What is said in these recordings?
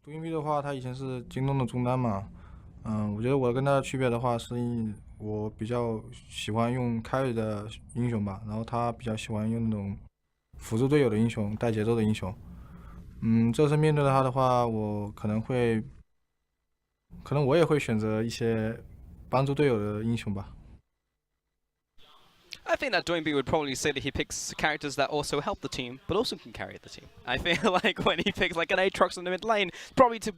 杜英 B 的话，他以前是京东的中单嘛，我觉得我跟他的区别的话，是我比较喜欢用 carry 的英雄吧，然后他比较喜欢用那种辅助队友的英雄，带节奏的英雄。这次面对他的话，可能我也会选择一些帮助队友的英雄吧。I think that Doinby would probably say that he picks characters that also help the team, but also can carry the team. I feel like when he picks like an Aatrox in the mid lane, probably to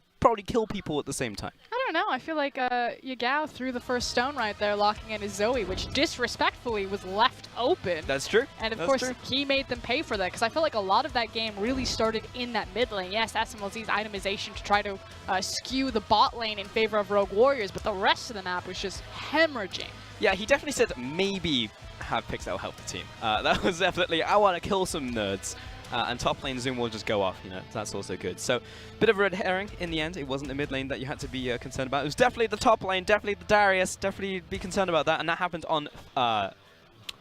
kill people at the same time. I don't know. I feel like Yagao threw the first stone right there, locking in his Zoe, which disrespectfully was left open. That's true. And of course, he made them pay for that, because I feel like a lot of that game really started in that mid lane. Yes, SMLZ's itemization to try to skew the bot lane in favor of Rogue Warriors, but the rest of the map was just hemorrhaging. Yeah, he definitely said maybe have picks that will help the team. That was definitely, I want to kill some nerds. And top lane Zoom will just go off, you know, that's also good. So, bit of a red herring in the end. It wasn't the mid lane that you had to be concerned about. It was definitely the top lane, definitely the Darius, definitely be concerned about that. And that happened on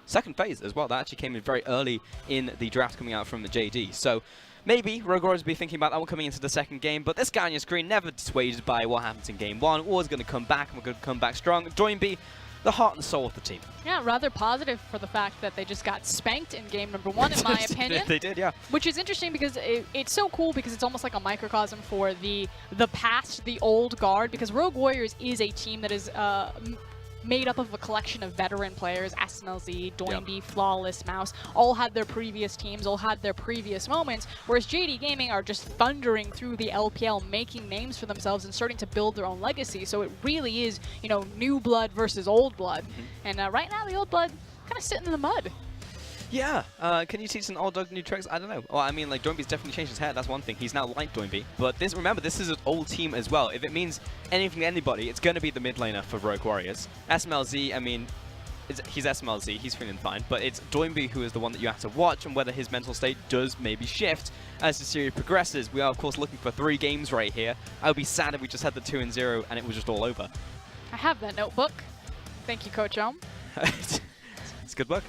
second phase as well. That actually came in very early in the draft coming out from the JD. So, maybe Rogue Warriors will be thinking about that one coming into the second game, but this guy on your screen never dissuaded by what happens in game one. Always going to come back, and we're going to come back strong. Doinby, the heart and soul of the team. Yeah, rather positive for the fact that they just got spanked in game number one, in my opinion. They did, yeah. Which is interesting because it's so cool, because it's almost like a microcosm for the past, the old guard, because Rogue Warriors is a team that is made up of a collection of veteran players. SMLZ, Doinby, Flawless, Mouse, all had their previous teams, all had their previous moments, whereas JD Gaming are just thundering through the LPL, making names for themselves and starting to build their own legacy. So it really is, you know, new blood versus old blood. And right now, the old blood kind of sitting in the mud. Yeah, can you teach an old dog new tricks? I don't know. Well, I mean, like, Doinby's definitely changed his hair, that's one thing. He's now like Doinby. But this, remember, this is an old team as well. If it means anything to anybody, it's going to be the mid laner for Rogue Warriors. SMLZ, I mean, he's SMLZ, he's feeling fine, but it's Doinby who is the one that you have to watch, and whether his mental state does maybe shift as the series progresses. We are, of course, looking for 3 games right here. I would be sad if we just had the 2-0 and it was just all over. I have that notebook. Thank you, Coach Ohm. It's a good book.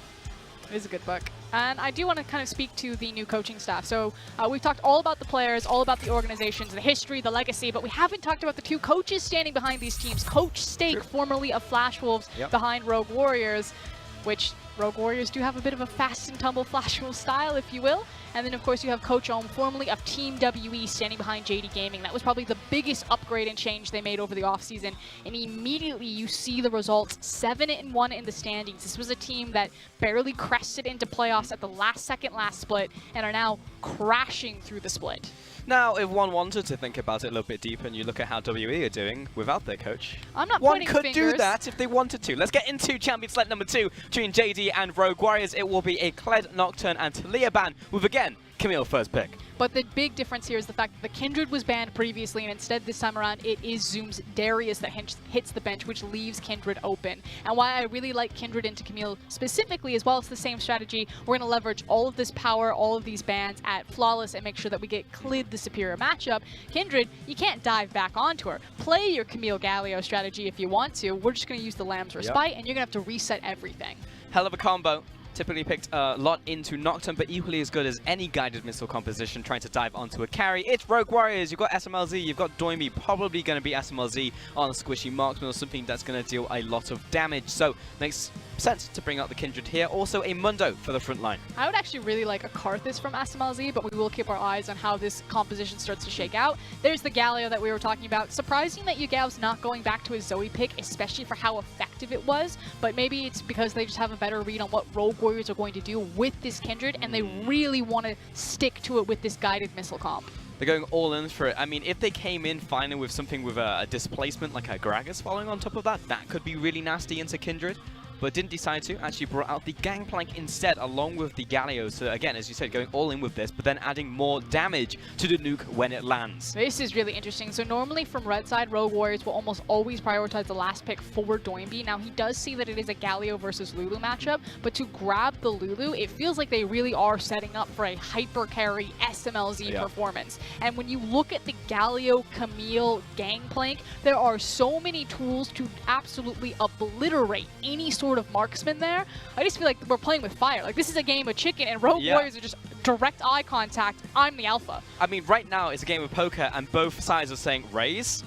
It is a good book. And I do want to kind of speak to the new coaching staff. So we've talked all about the players, all about the organizations, the history, the legacy, but we haven't talked about the 2 coaches standing behind these teams. Coach Stake, formerly of Flash Wolves, behind Rogue Warriors, which Rogue Warriors do have a bit of a fast and tumble Flash Wolf style, if you will. And then, of course, you have Coach Ohm, formerly of Team WE, standing behind JD Gaming. That was probably the biggest upgrade and change they made over the offseason. And immediately you see the results, 7-1 in the standings. This was a team that barely crested into playoffs at the last split and are now crashing through the split. Now, if one wanted to think about it a little bit deeper and you look at how WE are doing without their coach, I'm not one pointing could fingers. do that if they wanted to. Let's get into Champion Select number 2 between JD and Rogue Warriors. It will be a Kled, Nocturne, and Talia ban with, again, Camille first pick. But the big difference here is the fact that the Kindred was banned previously, and instead this time around it is Zoom's Darius that hits the bench, which leaves Kindred open. And why I really like Kindred into Camille specifically as well, it's the same strategy. We're going to leverage all of this power, all of these bans at Flawless and make sure that we get Klid the superior matchup. Kindred, you can't dive back onto her. Play your Camille Galio strategy if you want to. We're just going to use the Lamb's Respite, and you're going to have to reset everything. Hell of a combo. Typically picked a lot into Nocturne, but equally as good as any guided missile composition trying to dive onto a carry. It's Rogue Warriors. You've got SMLZ, you've got Doinby, probably going to be SMLZ on a squishy marksman or something that's going to deal a lot of damage. So makes sense to bring out the Kindred here. Also a Mundo for the front line. I would actually really like a Karthus from SMLZ, but we will keep our eyes on how this composition starts to shake out. There's the Galio that we were talking about. Surprising that Yugao's not going back to his Zoe pick, especially for how effective it was, but maybe it's because they just have a better read on what Rogue Warriors are going to do with this Kindred, and they really want to stick to it with this guided missile comp. They're going all in for it. I mean, if they came in finally with something with a displacement like a Gragas following on top of that, that could be really nasty into Kindred. But didn't decide to, actually brought out the Gangplank instead, along with the Galio. So again, as you said, going all in with this, but then adding more damage to the nuke when it lands. This is really interesting. So normally from red side, Rogue Warriors will almost always prioritize the last pick for Doinby. Now he does see that it is a Galio versus Lulu matchup, but to grab the Lulu, it feels like they really are setting up for a hyper carry SMLZ performance. And when you look at the Galio Camille Gangplank, there are so many tools to absolutely obliterate any sort of marksman there. I just feel like we're playing with fire. Like, this is a game of chicken, and Rogue Warriors are just direct eye contact, I'm the alpha. I mean, right now it's a game of poker, and both sides are saying raise,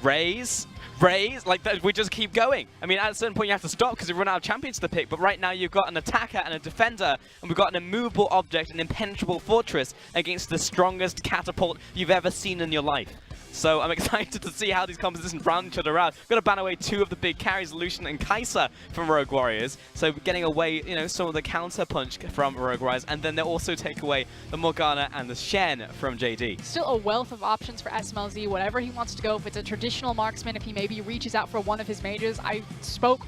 raise, raise. Like that, we just keep going. I mean, at a certain point you have to stop because we run out of champions to pick. But right now you've got an attacker and a defender, and we've got an immovable object, an impenetrable fortress against the strongest catapult you've ever seen in your life. So I'm excited to see how these compositions round each other out. We've got to ban away two of the big carries, Lucian and Kai'Sa, from Rogue Warriors. So getting away, you know, some of the counter punch from Rogue Warriors, and then they'll also take away the Morgana and the Shen from JD. Still a wealth of options for SMLZ, whatever he wants to go. If it's a traditional marksman, if he maybe reaches out for one of his mages. I spoke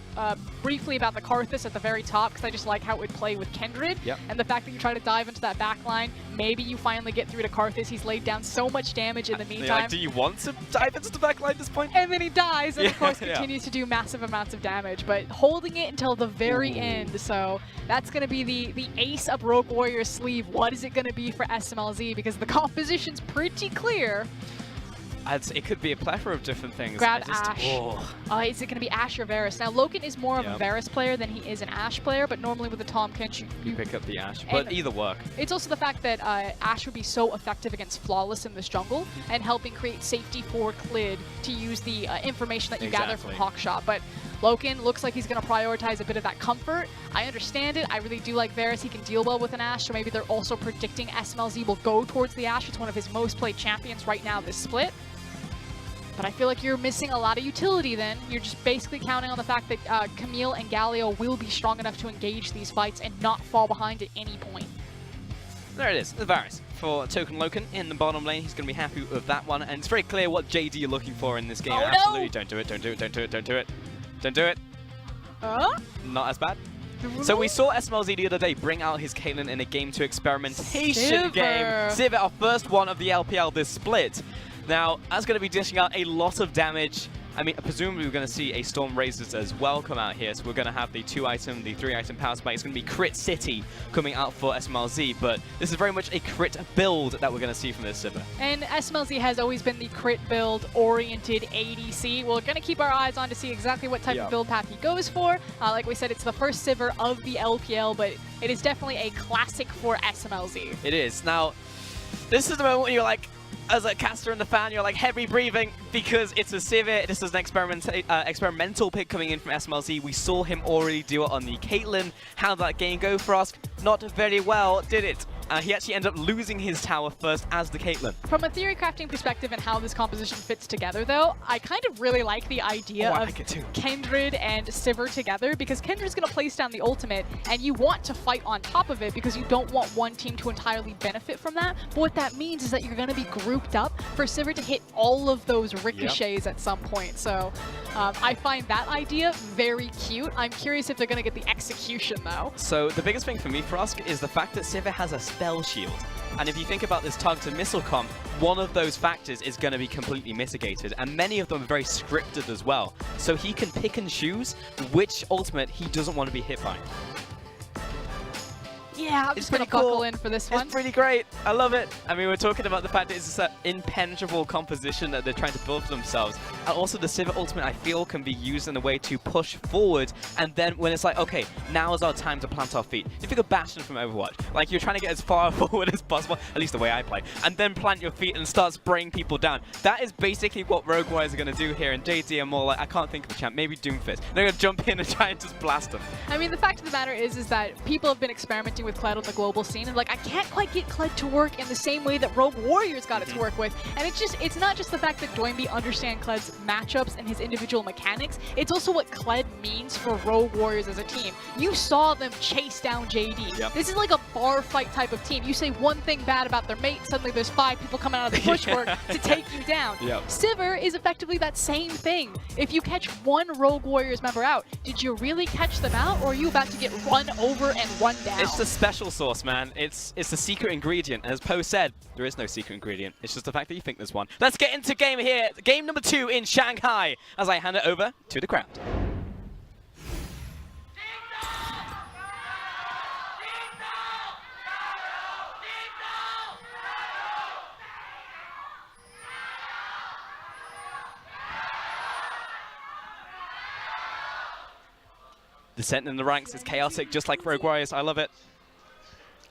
briefly about the Karthus at the very top because I just like how it would play with Kindred. Yep. And the fact that you try to dive into that back line, maybe you finally get through to Karthus. He's laid down so much damage in the meantime. Like, do you want to dive into the backline at this point? And then he dies, and of course Yeah. continues to do massive amounts of damage, but holding it until the very end. So that's going to be the ace up Rogue Warrior's sleeve. What is it going to be for SMLZ? Because the composition's pretty clear. It could be a plethora of different things. Grab Ashe. Oh. Is it going to be Ashe or Varus? Now, Loken is more of a Yep. Varus player than he is an Ashe player, but normally with the Tahm Kench, You pick up the Ashe, but And- either work. it's also the fact that Ashe would be so effective against Flawless in this jungle and helping create safety for Clid to use the information that you gather from Exactly. Hawkshot. But Loken looks like he's going to prioritize a bit of that comfort. I understand it. I really do like Varus. He can deal well with an Ashe, so maybe they're also predicting SMLZ will go towards the Ashe. It's one of his most played champions right now this split. But I feel like you're missing a lot of utility then. You're just basically counting on the fact that Camille and Galio will be strong enough to engage these fights and not fall behind at any point. There it is, the Varus for Token Loken in the bottom lane. He's going to be happy with that one, and it's very clear what JD are looking for in this game. Oh, no! Absolutely, don't do it, don't do it, don't do it, don't do it. Don't do it. Not as bad. So we saw SMLZ the other day bring out his Caitlyn in a game to experimentation game. Sivir, our first one of the LPL this split. Now, that's going to be dishing out a lot of damage. I mean, presumably we're going to see a Storm Razors as well come out here. So we're going to have the 2-item, the 3-item power spike. It's going to be Crit City coming out for SMLZ, but this is very much a crit build that we're going to see from this Sivir. And SMLZ has always been the crit build oriented ADC. We're going to keep our eyes on to see exactly what type of build path he goes for. Like we said, it's the first Sivir of the LPL, but it is definitely a classic for SMLZ. It is. Now, this is the moment when you're like, as a caster and the fan, you're like heavy breathing because it's a Sivir. This is an experimental pick coming in from SMLZ. We saw him already do it on the Caitlyn. How did that game go for us? Not very well, did it? He actually ended up losing his tower first as the Caitlyn. From a theory crafting perspective and how this composition fits together, though, I kind of really like the idea of like it too. Kindred and Sivir together, because Kindred's going to place down the ultimate, and you want to fight on top of it because you don't want one team to entirely benefit from that. But what that means is that you're going to be grouped up for Sivir to hit all of those ricochets at some point. So I find that idea very cute. I'm curious if they're going to get the execution, though. So the biggest thing for me, Frosk, is the fact that Sivir has a spell shield. And if you think about this targeted missile comp, one of those factors is going to be completely mitigated, and many of them are very scripted as well. So he can pick and choose which ultimate he doesn't want to be hit by. Yeah, I'm just going to buckle in for this one. It's pretty great. I love it. I mean, we're talking about the fact that it's an impenetrable composition that they're trying to build for themselves. And also the Sivir ultimate, I feel, can be used in a way to push forward. And then when it's like, okay, now is our time to plant our feet. If you think of Bastion from Overwatch, like you're trying to get as far forward as possible, at least the way I play, and then plant your feet and start spraying people down. That is basically what Rogue Warriors are going to do here. And JD are more like, I can't think of a champ, maybe Doomfist. They're going to jump in and try and just blast them. I mean, the fact of the matter is that people have been experimenting with Kled on the global scene, and like, I can't quite get Kled to work in the same way that Rogue Warriors got it to work with. And it's not just the fact that Doinby understand Kled's matchups and his individual mechanics, it's also what Kled means for Rogue Warriors as a team. You saw them chase down JD. Yep. This is like a bar fight type of team. You say one thing bad about their mate, suddenly there's 5 people coming out of the bushwork to take you down. Yep. Sivir is effectively that same thing. If you catch one Rogue Warriors member out, did you really catch them out, or are you about to get run over and run down? It's the special sauce, man. It's the secret ingredient. As Poe said, there is no secret ingredient. It's just the fact that you think there's one. Let's get into game here. Game number 2 in Shanghai as I hand it over to the crowd. Descent in the ranks is chaotic, just like Rogue Warriors. I love it.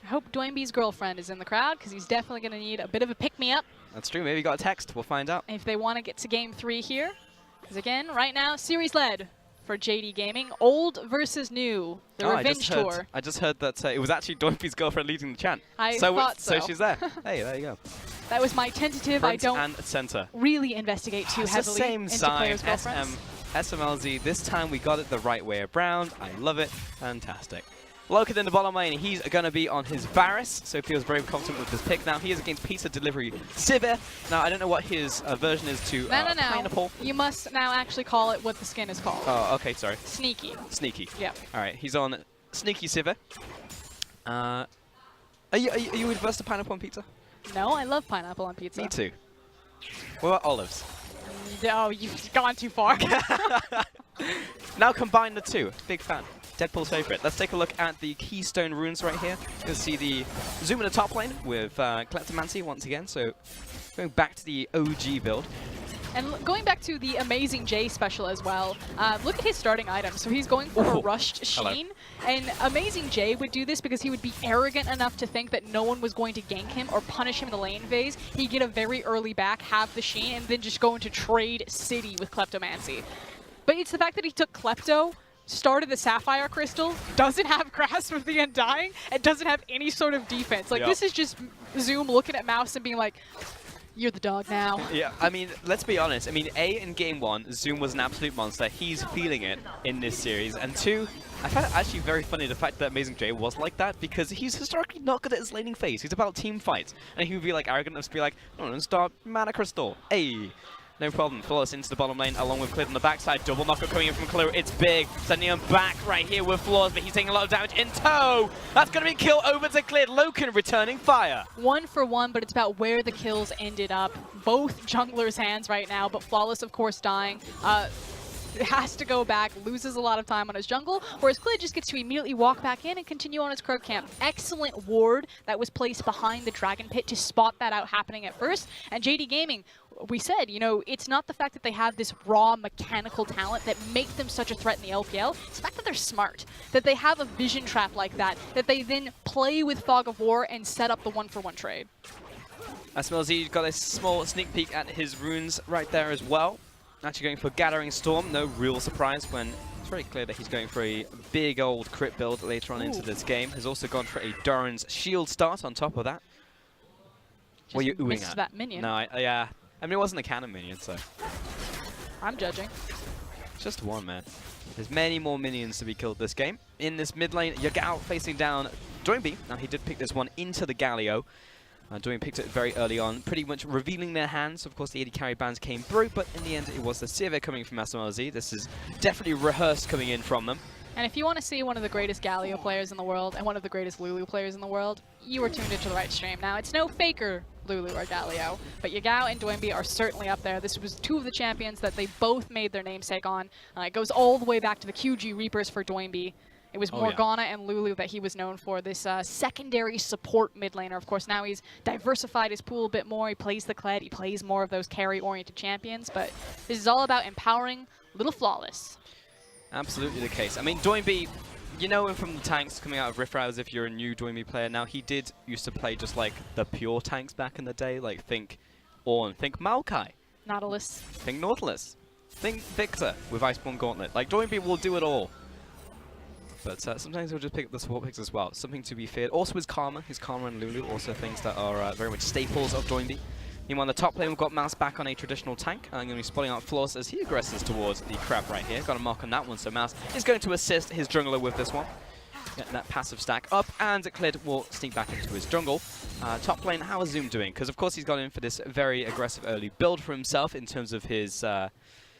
I hope Dwayne's girlfriend is in the crowd, because he's definitely going to need a bit of a pick-me-up That's true. Maybe he got a text. We'll find out. if they want to get to game 3 here. Because again, right now, series led for JD Gaming. Old versus new. The Revenge Tour. I just heard that it was actually Doinby's girlfriend leading the chant. I thought so. So she's there. Hey, there you go. That was my tentative. Front I don't and center. really investigate too It's heavily the same into sign. players' girlfriends. SMLZ. This time we got it the right way around. I love it. Fantastic. Located in the bottom lane, he's going to be on his Varus, so he feels very confident with his pick. Now he is against Pizza Delivery Sivir. Now I don't know what his version is to No. Pineapple. You must now actually call it what the skin is called. Oh, okay, sorry. Sneaky. Sneaky. Yep. All right, he's on Sneaky Sivir. Are you adverse to pineapple on pizza? No, I love pineapple on pizza. Me too. What about olives? Oh, you've gone too far. Now combine the two. Big fan. Deadpool's favorite. Let's take a look at the Keystone runes right here. You can see the zoom in the top lane with Kleptomancy once again. So going back to the OG build. And going back to the Amazing J special as well, look at his starting items. So he's going for a rushed Sheen. And Amazing J would do this because he would be arrogant enough to think that no one was going to gank him or punish him in the lane phase. He'd get a very early back, have the Sheen, and then just go into trade city with Kleptomancy. But it's the fact that he took Klepto, started the Sapphire Crystal, doesn't have Grasp of the Undying, and doesn't have any sort of defense. Like, this is just Zoom looking at Mouse and being like, you're the dog now. Yeah, I mean, let's be honest. I mean, A, in Game 1, Zoom was an absolute monster. He's feeling it in this series. And 2, I find it actually very funny the fact that Amazing J was like that, because he's historically not good at his laning phase. He's about team fights. And he would be like arrogant enough to be like, I'm going to start Mana Crystal. Hey. No problem. Flawless into the bottom lane along with Clid on the backside. Double knockup coming in from Clue. It's big. Sending him back right here with Flawless, but he's taking a lot of damage in tow. That's going to be kill over to Clid. Loken returning fire. 1 for 1, but it's about where the kills ended up. Both junglers' hands right now, but Flawless, of course, dying. Has to go back, loses a lot of time on his jungle, whereas Clid just gets to immediately walk back in and continue on his Krug camp. Excellent ward that was placed behind the Dragon Pit to spot that out happening at first. And JD Gaming, we said, you know, it's not the fact that they have this raw mechanical talent that make them such a threat in the LPL. It's the fact that they're smart, that they have a vision trap like that, that they then play with Fog of War and set up the 1-for-1 trade. SMLZ got a small sneak peek at his runes right there as well. Actually going for Gathering Storm, no real surprise when it's very clear that he's going for a big old crit build later on into this game. Has also gone for a Doran's shield start on top of that. Just what are you oohing at? That minion. No, yeah. I mean, it wasn't a cannon minion, so. I'm judging. Just one, man. There's many more minions to be killed this game. In this mid lane, Yagao facing down Doinby. Now, he did pick this one into the Galio. Doing picked it very early on, pretty much revealing their hands. Of course, the 80 carry bans came through, but in the end, it was the Sivir coming from SMLZ. This is definitely rehearsed coming in from them. And if you want to see one of the greatest Galio players in the world and one of the greatest Lulu players in the world, you are tuned into the right stream. Now, it's no faker Lulu or Galio, but Yagao and Doinby are certainly up there. This was 2 of the champions that they both made their namesake on. It goes all the way back to the QG Reapers for Doinby. It was Morgana and Lulu that he was known for, this secondary support mid laner. Of course, now he's diversified his pool a bit more. He plays the Kled, he plays more of those carry-oriented champions, but this is all about empowering little Flawless. Absolutely the case. I mean, Doinby, you know him from the tanks coming out of Rift Rouse if you're a new Doinby player. Now, he did used to play just like the pure tanks back in the day, like think Ornn, think Maokai. Nautilus. Think Nautilus. Think Victor with Iceborne Gauntlet. Like, Doinby will do it all. But sometimes he'll just pick up the support picks as well. Something to be feared. Also his Karma and Lulu, also things that are very much staples of Doinby. Meanwhile, on the top lane, we've got Mouse back on a traditional tank. I'm going to be spotting out Flawless as he aggresses towards the crab right here. Got a mark on that one, so Mouse is going to assist his jungler with this one. Getting that passive stack up, and Clid will sneak back into his jungle. Top lane, how is Zoom doing? Because, of course, he's gone in for this very aggressive early build for himself in terms of his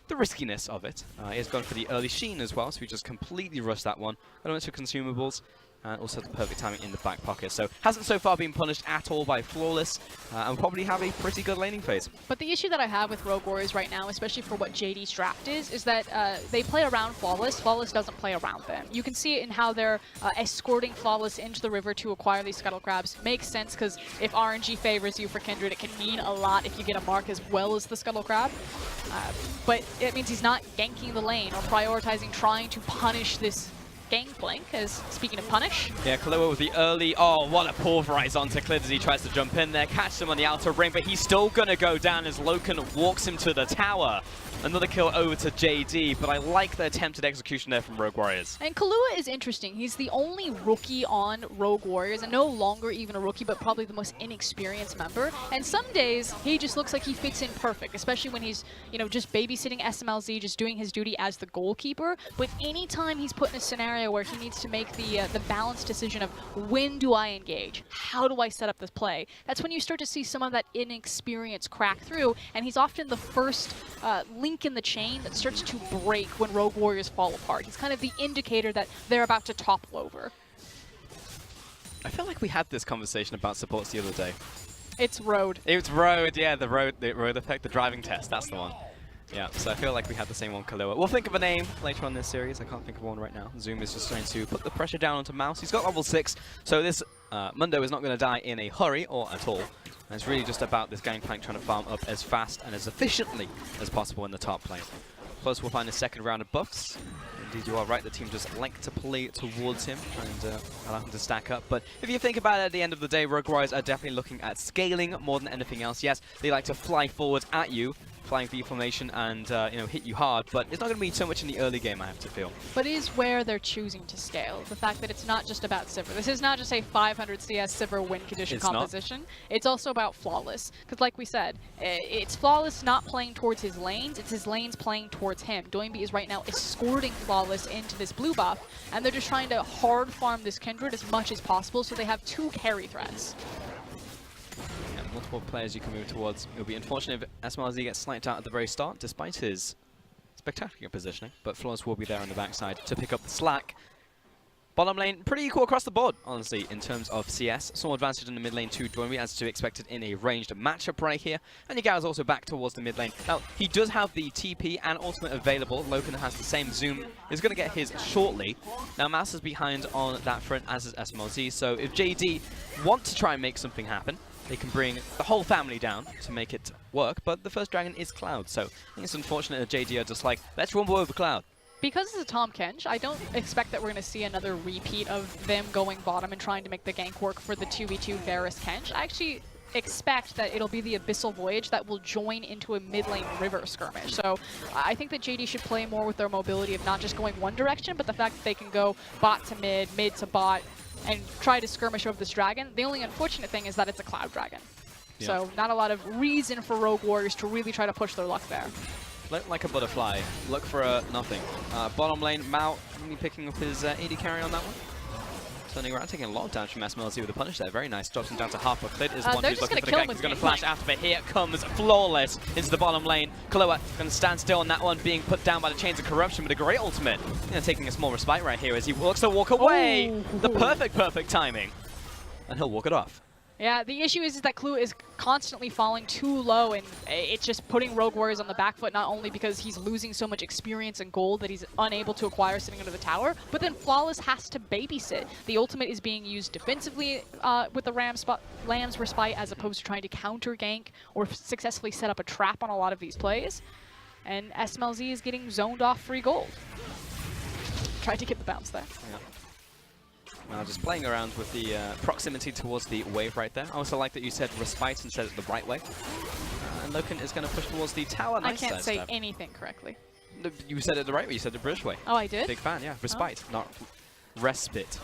the riskiness of it. He has gone for the early Sheen as well, so he just completely rushed that one. Got a bunch of consumables, and also the perfect timing in the back pocket. So hasn't so far been punished at all by Flawless, and will probably have a pretty good laning phase. But the issue that I have with Rogue Warriors right now, especially for what JD's draft is that they play around Flawless. Flawless doesn't play around them. You can see it in how they're escorting Flawless into the river to acquire these Scuttle Crabs. Makes sense, because if RNG favors you for Kindred, it can mean a lot if you get a mark as well as the Scuttle Crab. But it means he's not ganking the lane or prioritizing trying to punish this Gangplank, as speaking of punish. Yeah, Kahlua with the early, oh, what a pulverize onto Clid as he tries to jump in there, catch him on the outer ring, but he's still gonna go down as Loken walks him to the tower. Another kill over to JD, but I like the attempted execution there from Rogue Warriors. And Kahlua is interesting. He's the only rookie on Rogue Warriors, and no longer even a rookie, but probably the most inexperienced member. And some days, he just looks like he fits in perfect, especially when he's, you know, just babysitting SMLZ, just doing his duty as the goalkeeper. But anytime he's put in a scenario where he needs to make the balanced decision of when do I engage, how do I set up this play, that's when you start to see some of that inexperience crack through, and he's often the first link in the chain that starts to break when Rogue Warriors fall apart. He's kind of the indicator that they're about to topple over. I feel like we had this conversation about supports the other day. It's Road. It's Road, yeah, the road effect, the driving test, that's the one. Yeah, so I feel like we had the same one, Kahlua. We'll think of a name later on in this series. I can't think of one right now. Zoom is just trying to put the pressure down onto Mouse. He's got level 6, so this Mundo is not going to die in a hurry or at all. And it's really just about this Gangplank trying to farm up as fast and as efficiently as possible in the top lane. Plus, we'll find a second round of buffs. Indeed, you are right. The team just like to play towards him and allow him to stack up. But if you think about it, at the end of the day, Rogue Warriors are definitely looking at scaling more than anything else. Yes, they like to fly forward at you, flying V formation, and you know, hit you hard. But it's not going to be so much in the early game, I have to feel. But it is where they're choosing to scale. The fact that it's not just about Sivir. This is not just a 500 CS Sivir win condition composition. It's also about Flawless. Because like we said, it's Flawless not playing towards his lanes, it's his lanes playing towards him. Doinby is right now escorting Flawless into this blue buff, and they're just trying to hard farm this Kindred as much as possible so they have 2 carry threats. Yeah, multiple players you can move towards. It would be unfortunate if SMLZ gets sniped out at the very start, despite his spectacular positioning, but Flawless will be there on the backside to pick up the slack. Bottom lane, pretty equal across the board, honestly, in terms of CS. Some advantage in the mid lane too, Doinby, as to be expected in a ranged matchup right here. And Yagao's also back towards the mid lane. Now, he does have the TP and ultimate available. Loken has the same. Zoom is going to get his shortly. Now, Mouse is behind on that front, as is SMLZ. So if JD want to try and make something happen, they can bring the whole family down to make it work. But the first dragon is Cloud, so I think it's unfortunate that JD are just like, let's rumble over Cloud. Because it's a Tahm Kench, I don't expect that we're going to see another repeat of them going bottom and trying to make the gank work for the 2v2 Varus Kench. I actually expect that it'll be the Abyssal Voyage that will join into a mid lane river skirmish. So I think that JD should play more with their mobility of not just going one direction, but the fact that they can go bot to mid, mid to bot, and try to skirmish over this dragon. The only unfortunate thing is that it's a Cloud Dragon. Yeah. So not a lot of reason for Rogue Warriors to really try to push their luck there. Look like a butterfly. Look for nothing. Bottom lane, Mao picking up his AD carry on that one. Turning around, taking a lot of damage from SMLZ with the punish there. Very nice. Drops him down to half. But Clid is one who's looking for the gank. He's going to flash after, but here comes Flawless into the bottom lane. Kahlua going to stand still on that one, being put down by the Chains of Corruption with a great ultimate. You know, taking a small respite right here as he looks to walk away. Oh. The perfect timing. And he'll walk it off. Yeah, the issue is that Kahlua is constantly falling too low, and it's just putting Rogue Warriors on the back foot, not only because he's losing so much experience and gold that he's unable to acquire sitting under the tower, but then Flawless has to babysit. The ultimate is being used defensively with the Lamb's Respite as opposed to trying to counter gank or successfully set up a trap on a lot of these plays. And SMLZ is getting zoned off free gold. Tried to get the bounce there. Yeah. Just playing around with the proximity towards the wave right there. I also like that you said respite and said it the right way. And Loken is going to push towards the tower. Nice. I can't say anything correctly. You said it the right way. You said the British way. Oh, I did? Big fan, yeah. Respite, not respite.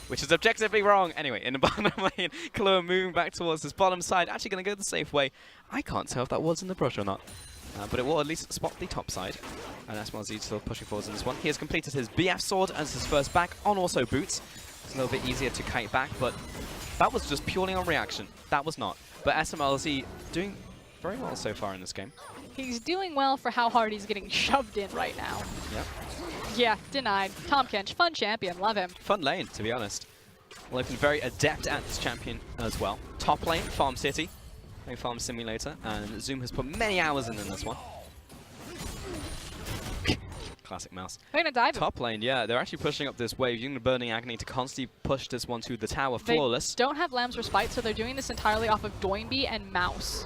Which is objectively wrong. Anyway, in the bottom lane, Kahlua moving back towards this bottom side. Actually going to go the safe way. I can't tell if that was in the brush or not. But it will at least spot the top side. And SMLZ still pushing forwards in this one. He has completed his BF sword as his first back on also boots. It's a little bit easier to kite back, but that was just purely on reaction. That was not. But SMLZ doing very well so far in this game. He's doing well for how hard he's getting shoved in right now. Yep. Yeah, denied. Tahm Kench, fun champion, love him. Fun lane, to be honest. Loken very adept at this champion as well. Top lane, Farm City. A farm simulator, and Zoom has put many hours in this one. Classic Mouse. They're gonna dive. Top lane, yeah, they're actually pushing up this wave, using the Burning Agony to constantly push this one to the tower. Flawless. They don't have Lamb's Respite, so they're doing this entirely off of Doinby and Mouse.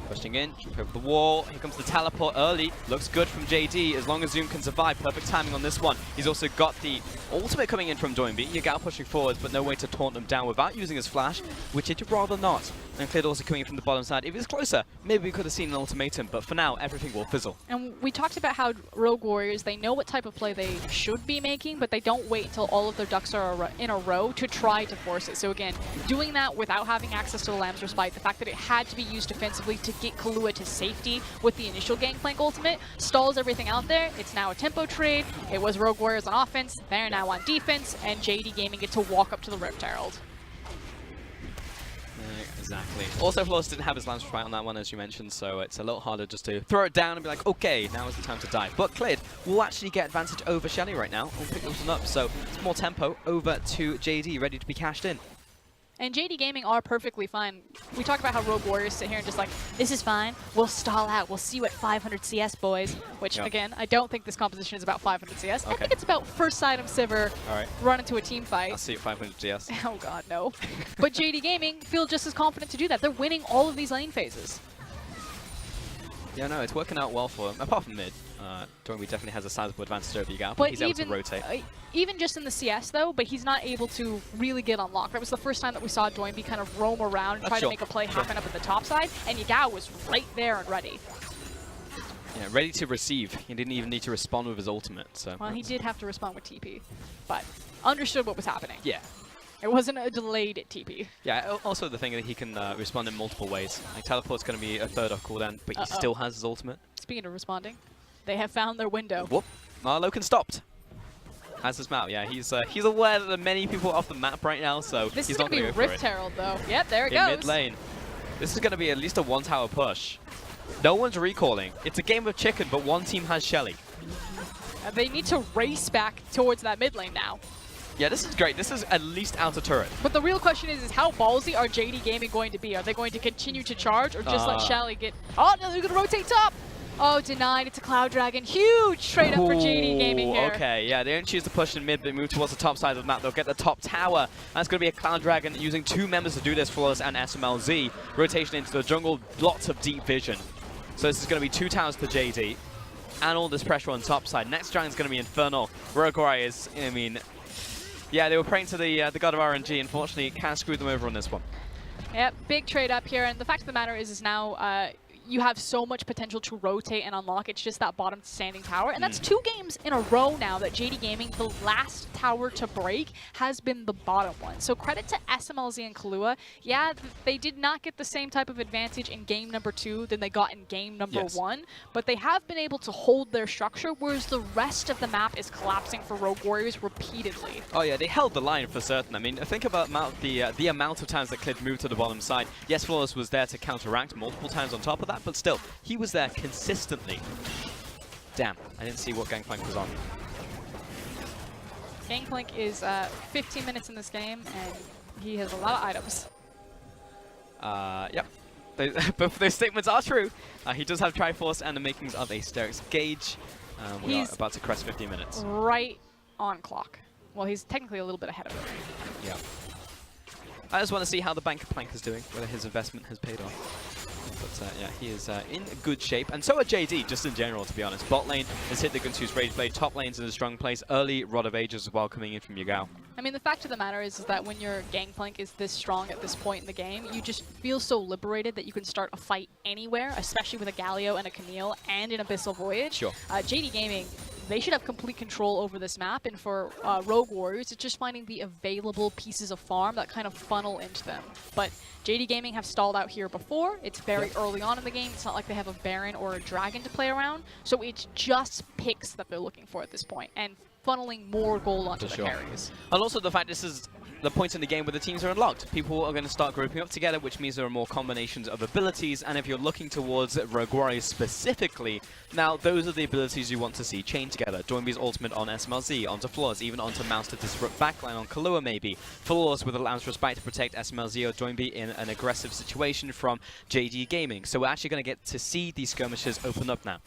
Pushing in, over the wall. Here comes the teleport early. Looks good from JD as long as Zoom can survive. Perfect timing on this one. He's also got the ultimate coming in from Doinby. Yagao pushing forwards, but no way to taunt them down without using his flash, which he'd rather not. And Clid also coming in from the bottom side. If he was closer, maybe we could have seen an ultimatum, but for now, everything will fizzle. And we talked about how Rogue Warriors, they know what type of play they should be making, but they don't wait until all of their ducks are in a row to try to force it. So again, doing that without having access to the Lamb's Respite, the fact that it had to be used defensively to get Kahlua to safety with the initial Gangplank ultimate, stalls everything out there. It's now a tempo trade. It was Rogue Warriors on offense, they're now on defense, and JD Gaming get to walk up to the Rift Herald. Exactly. Also, Flawless didn't have his Lance Respite on that one, as you mentioned, so it's a little harder just to throw it down and be like, okay, now is the time to die. But Clid will actually get advantage over Shelly right now. We'll pick this one up, so it's more tempo over to JD, ready to be cashed in. And JD Gaming are perfectly fine. We talk about how Rogue Warriors sit here and just like, this is fine, we'll stall out, we'll see you at 500 CS, boys. Which, again, I don't think this composition is about 500 CS. Okay. I think it's about first item Sivir, run into a team fight. I'll see you at 500 CS. Oh god, no. But JD Gaming feel just as confident to do that. They're winning all of these lane phases. Yeah, no, it's working out well for him, apart from mid. Doinby definitely has a sizable advantage over Yagao, But he's able to rotate. Even just in the CS though, but he's not able to really get unlocked. That was the first time that we saw Doinby kind of roam around and try to make a play happen up at the top side, and Yagao was right there and ready. Yeah, ready to receive. He didn't even need to respond with his ultimate. So. Well, he did have to respond with TP, but understood what was happening. Yeah. It wasn't a delayed TP. Yeah, also the thing that he can respond in multiple ways. Like, teleport's going to be a third off cooldown, but he still has his ultimate. Speaking of responding, they have found their window. Whoop. Loken stopped. Has his map. Yeah, he's aware that there are many people off the map right now, so this he's is not going to go for it. Rift Herald, though. Yep, there it in goes. Mid lane. This is going to be at least a one-tower push. No one's recalling. It's a game of chicken, but one team has Shelly. They need to race back towards that mid lane now. Yeah, this is great. This is at least out of turret. But the real question is how ballsy are JD Gaming going to be? Are they going to continue to charge or just let Shelly get... Oh, no, they're going to rotate top! Oh, denied. It's a Cloud Dragon. Huge trade up for JD Gaming here. Okay, yeah, they don't choose to push in mid, but move towards the top side of the map. They'll get the top tower. That's going to be a Cloud Dragon using two members to do this, Flawless and SMLZ. Rotation into the jungle, lots of deep vision. So this is going to be two towers to JD. And all this pressure on top side. Next dragon's going to be Infernal. Rogue Warriors, I mean... Yeah, they were praying to the god of RNG. Unfortunately, it kind of screwed them over on this one. Yep, big trade up here. And the fact of the matter is now you have so much potential to rotate and unlock. It's just that bottom standing tower. And that's 2 games in a row now that JD Gaming, the last tower to break, has been the bottom one. So credit to SMLZ and Kahlua. Yeah, they did not get the same type of advantage in game number 2 than they got in game number 1. But they have been able to hold their structure, whereas the rest of the map is collapsing for Rogue Warriors repeatedly. Oh yeah, they held the line for certain. I mean, think about the amount of times that Clid moved to the bottom side. Yes, Flawless was there to counteract multiple times on top of that, but still, he was there consistently. Damn, I didn't see what Gangplank was on. Gangplank is 15 minutes in this game, and he has a lot of items. Yep. Both of those statements are true. He does have Triforce and the makings of a Sterix Gauge. We are about to crest 15 minutes. Right on clock. Well, he's technically a little bit ahead of it. Yeah. I just want to see how the Banker Plank is doing, whether his investment has paid off. But yeah, he is in good shape, and so are JD, just in general, to be honest. Bot lane has hit the Guntu's Rage Blade, top lane's in a strong place, early Rod of Ages as well coming in from Yagao. I mean, the fact of the matter is that when your Gangplank is this strong at this point in the game, you just feel so liberated that you can start a fight anywhere, especially with a Galio and a Camille and an Abyssal Voyage. Sure. JD Gaming, they should have complete control over this map, and for Rogue Warriors, it's just finding the available pieces of farm that kind of funnel into them. But JD Gaming have stalled out here before. It's very early on in the game. It's not like they have a Baron or a Dragon to play around, so it's just picks that they're looking for at this point, and funneling more gold onto the carries. And also the fact this is the point in the game where the teams are unlocked. People are going to start grouping up together, which means there are more combinations of abilities, and if you're looking towards Rogue Warriors specifically, now those are the abilities you want to see chain together. Doinby's ultimate on SMLZ, onto Flawless, even onto Mouse to disrupt backline on Kahlua maybe. Flawless with a Lamb's Respite to protect SMLZ or Doinby in an aggressive situation from JD Gaming. So we're actually going to get to see these skirmishes open up now.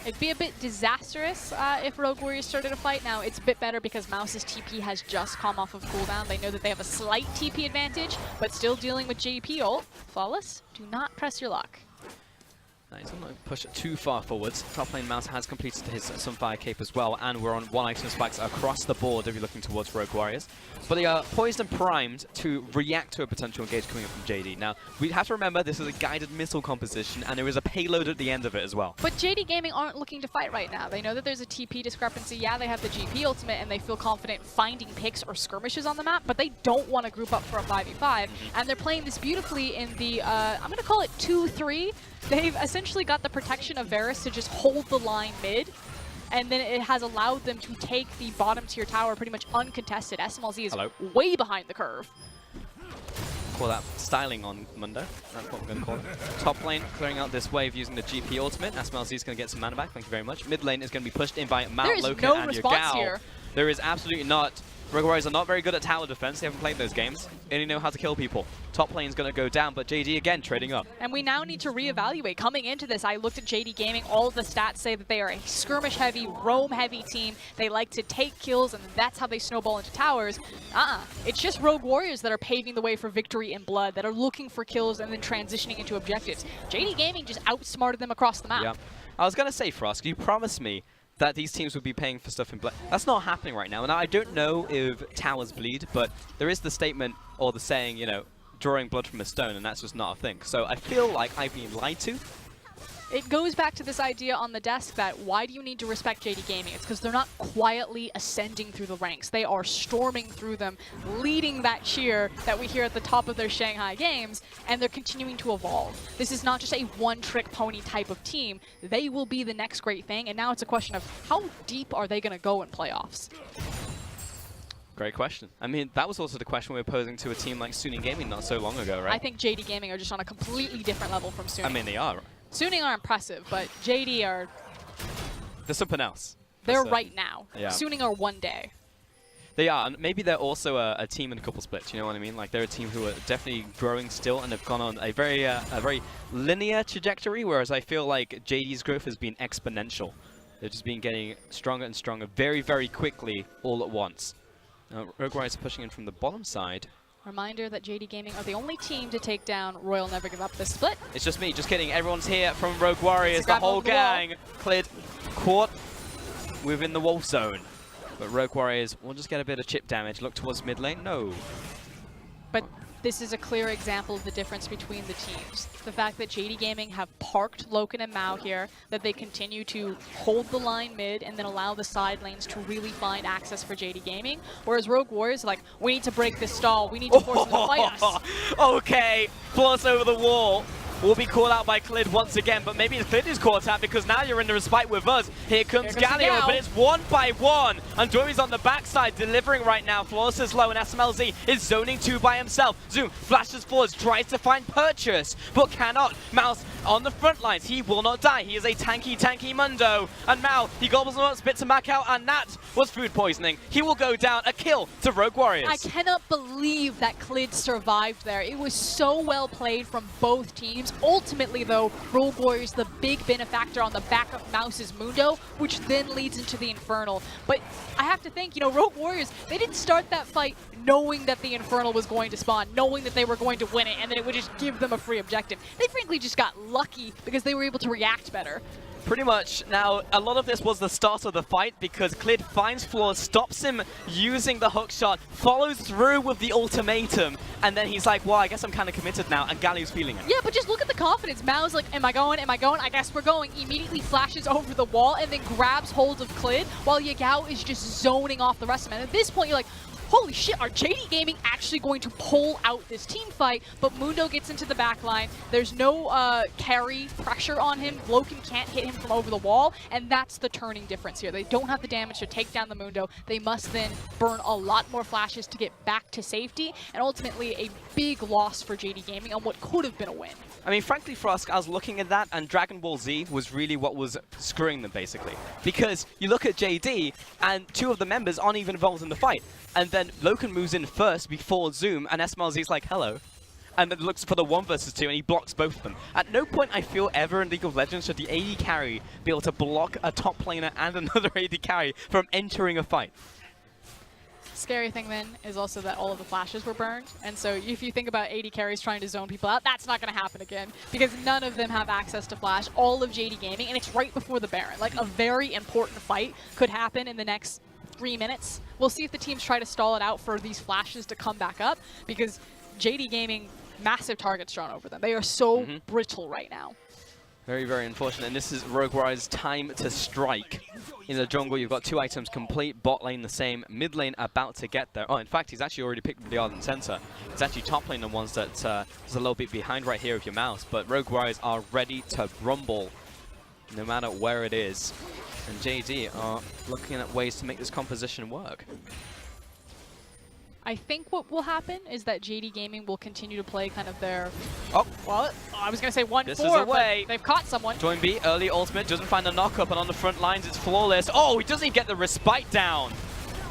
It'd be a bit disastrous if Rogue Warriors started a fight. Now, it's a bit better because Mouse's TP has just come off of cooldown. They know that they have a slight TP advantage, but still dealing with JP ult. Flawless, do not press your luck. He's not going to push it too far forwards. Top lane Mouse has completed his Sunfire Cape as well, and we're on 1 item spikes across the board if you're looking towards Rogue Warriors. But they are poised and primed to react to a potential engage coming up from JD. Now, we have to remember this is a guided missile composition, and there is a payload at the end of it as well. But JD Gaming aren't looking to fight right now. They know that there's a TP discrepancy. Yeah, they have the GP ultimate, and they feel confident finding picks or skirmishes on the map, but they don't want to group up for a 5v5. And they're playing this beautifully in the, I'm going to call it 2-3. They've essentially got the protection of Varus to just hold the line mid, and then it has allowed them to take the bottom tier tower pretty much uncontested. SMLZ is way behind the curve. Call that styling on Mundo. That's what we're going to call it. Top lane clearing out this wave using the GP ultimate. SMLZ is going to get some mana back. Thank you very much. Mid lane is going to be pushed in by Mount Loken no and response Yagao. here. There is absolutely not. Rogue Warriors are not very good at tower defense. They haven't played those games. They only know how to kill people. Top lane's going to go down, but JD again trading up. And we now need to reevaluate. Coming into this, I looked at JD Gaming. All of the stats say that they are a skirmish-heavy, roam-heavy team. They like to take kills, and that's how they snowball into towers. It's just Rogue Warriors that are paving the way for victory in blood, that are looking for kills and then transitioning into objectives. JD Gaming just outsmarted them across the map. Yeah. I was going to say, Frosk, you promised me that these teams would be paying for stuff in blood. That's not happening right now. And I don't know if towers bleed, but there is the statement or the saying, you know, drawing blood from a stone, and that's just not a thing. So I feel like I've been lied to. It goes back to this idea on the desk that why do you need to respect JD Gaming? It's because they're not quietly ascending through the ranks. They are storming through them, leading that cheer that we hear at the top of their Shanghai games, and they're continuing to evolve. This is not just a one-trick pony type of team. They will be the next great thing, and now it's a question of how deep are they going to go in playoffs? Great question. I mean, that was also the question we were posing to a team like Suning Gaming not so long ago, right? I think JD Gaming are just on a completely different level from Suning. I mean, they are. Suning are impressive, but JD are... They're something else. They're right now. Yeah. Suning are one day. They are, and maybe they're also a team in a couple splits, you know what I mean? Like, they're a team who are definitely growing still and have gone on a very linear trajectory, whereas I feel like JD's growth has been exponential. They've just been getting stronger and stronger very, very quickly all at once. Rogue Warriors pushing in from the bottom side. Reminder that JD Gaming are the only team to take down Royal Never Give Up this split. It's just me, just kidding. Everyone's here from Rogue Warriors, the whole gang. Cleared, caught within the wolf zone. But Rogue Warriors will just get a bit of chip damage. Look towards mid lane. No. But this is a clear example of the difference between the teams. The fact that JD Gaming have parked Loken and Mao here, that they continue to hold the line mid and then allow the side lanes to really find access for JD Gaming, whereas Rogue Warriors are like, we need to break this stall, we need to force them to fight us. Okay, Floss over the wall. Will be called out by Clid once again, but maybe Clid is caught out because now you're in the respite with us. Here comes Galio, but it's 1 by 1. And Dory's on the backside, delivering right now. Flawless is low, and SMLZ is zoning 2 by himself. Zoom flashes forwards, tries to find Purchase, but cannot. Mouse on the front lines. He will not die. He is a tanky Mundo. And Mao, he gobbles him up, spits him back out, and that was food poisoning. He will go down. A kill to Rogue Warriors. I cannot believe that Clid survived there. It was so well played from both teams. Ultimately, though, Rogue Warriors the big benefactor on the back of Mouse's Mundo, which then leads into the Infernal. But I have to think, you know, Rogue Warriors, they didn't start that fight knowing that the Infernal was going to spawn, knowing that they were going to win it, and that it would just give them a free objective. They frankly just got lucky because they were able to react better. Pretty much. Now, a lot of this was the start of the fight because Clid finds Floor, stops him using the hook shot, follows through with the ultimatum, and then he's like, well, I guess I'm kind of committed now, and Galio's feeling it. Yeah, but just look at the confidence. Mao's like, am I going? Am I going? I guess we're going. Immediately flashes over the wall and then grabs hold of Clid while Yagao is just zoning off the rest of them. And at this point, you're like, holy shit, are JD Gaming actually going to pull out this team fight? But Mundo gets into the back line. There's no carry pressure on him. Loken can't hit him from over the wall, and that's the turning difference here. They don't have the damage to take down the Mundo. They must then burn a lot more flashes to get back to safety, and ultimately a big loss for JD Gaming on what could have been a win. I mean, frankly, Frosk, I was looking at that, and Dragon Ball Z was really what was screwing them, basically. Because you look at JD, and 2 of the members aren't even involved in the fight. And then Loken moves in first before Zoom, and SMLZ's like, hello. And then looks for the 1 versus 2, and he blocks both of them. At no point, I feel, ever in League of Legends should the AD carry be able to block a top laner and another AD carry from entering a fight. scary thing then is also that all of the flashes were burned. And so if you think about AD carries trying to zone people out, that's not going to happen again because none of them have access to flash. All of JD Gaming, and it's right before the Baron. Like a very important fight could happen in the next 3 minutes. We'll see if the teams try to stall it out for these flashes to come back up because JD Gaming, massive targets thrown over them. They are so brittle right now. Very, very unfortunate. And this is Rogue Warrior's time to strike. In the jungle, you've got 2 items complete. Bot lane the same. Mid lane about to get there. Oh, in fact, he's actually already picked the Ardent Center. It's actually top lane the ones that is a little bit behind right here with your mouse. But Rogue Warriors are ready to rumble no matter where it is. And JD are looking at ways to make this composition work. I think what will happen is that JD Gaming will continue to play kind of their... Oh, well, I was going to say 1-4, this is a way. But they've caught someone. Join B, early ultimate, doesn't find the knock-up, and on the front lines it's flawless. Oh, he doesn't even get the respite down.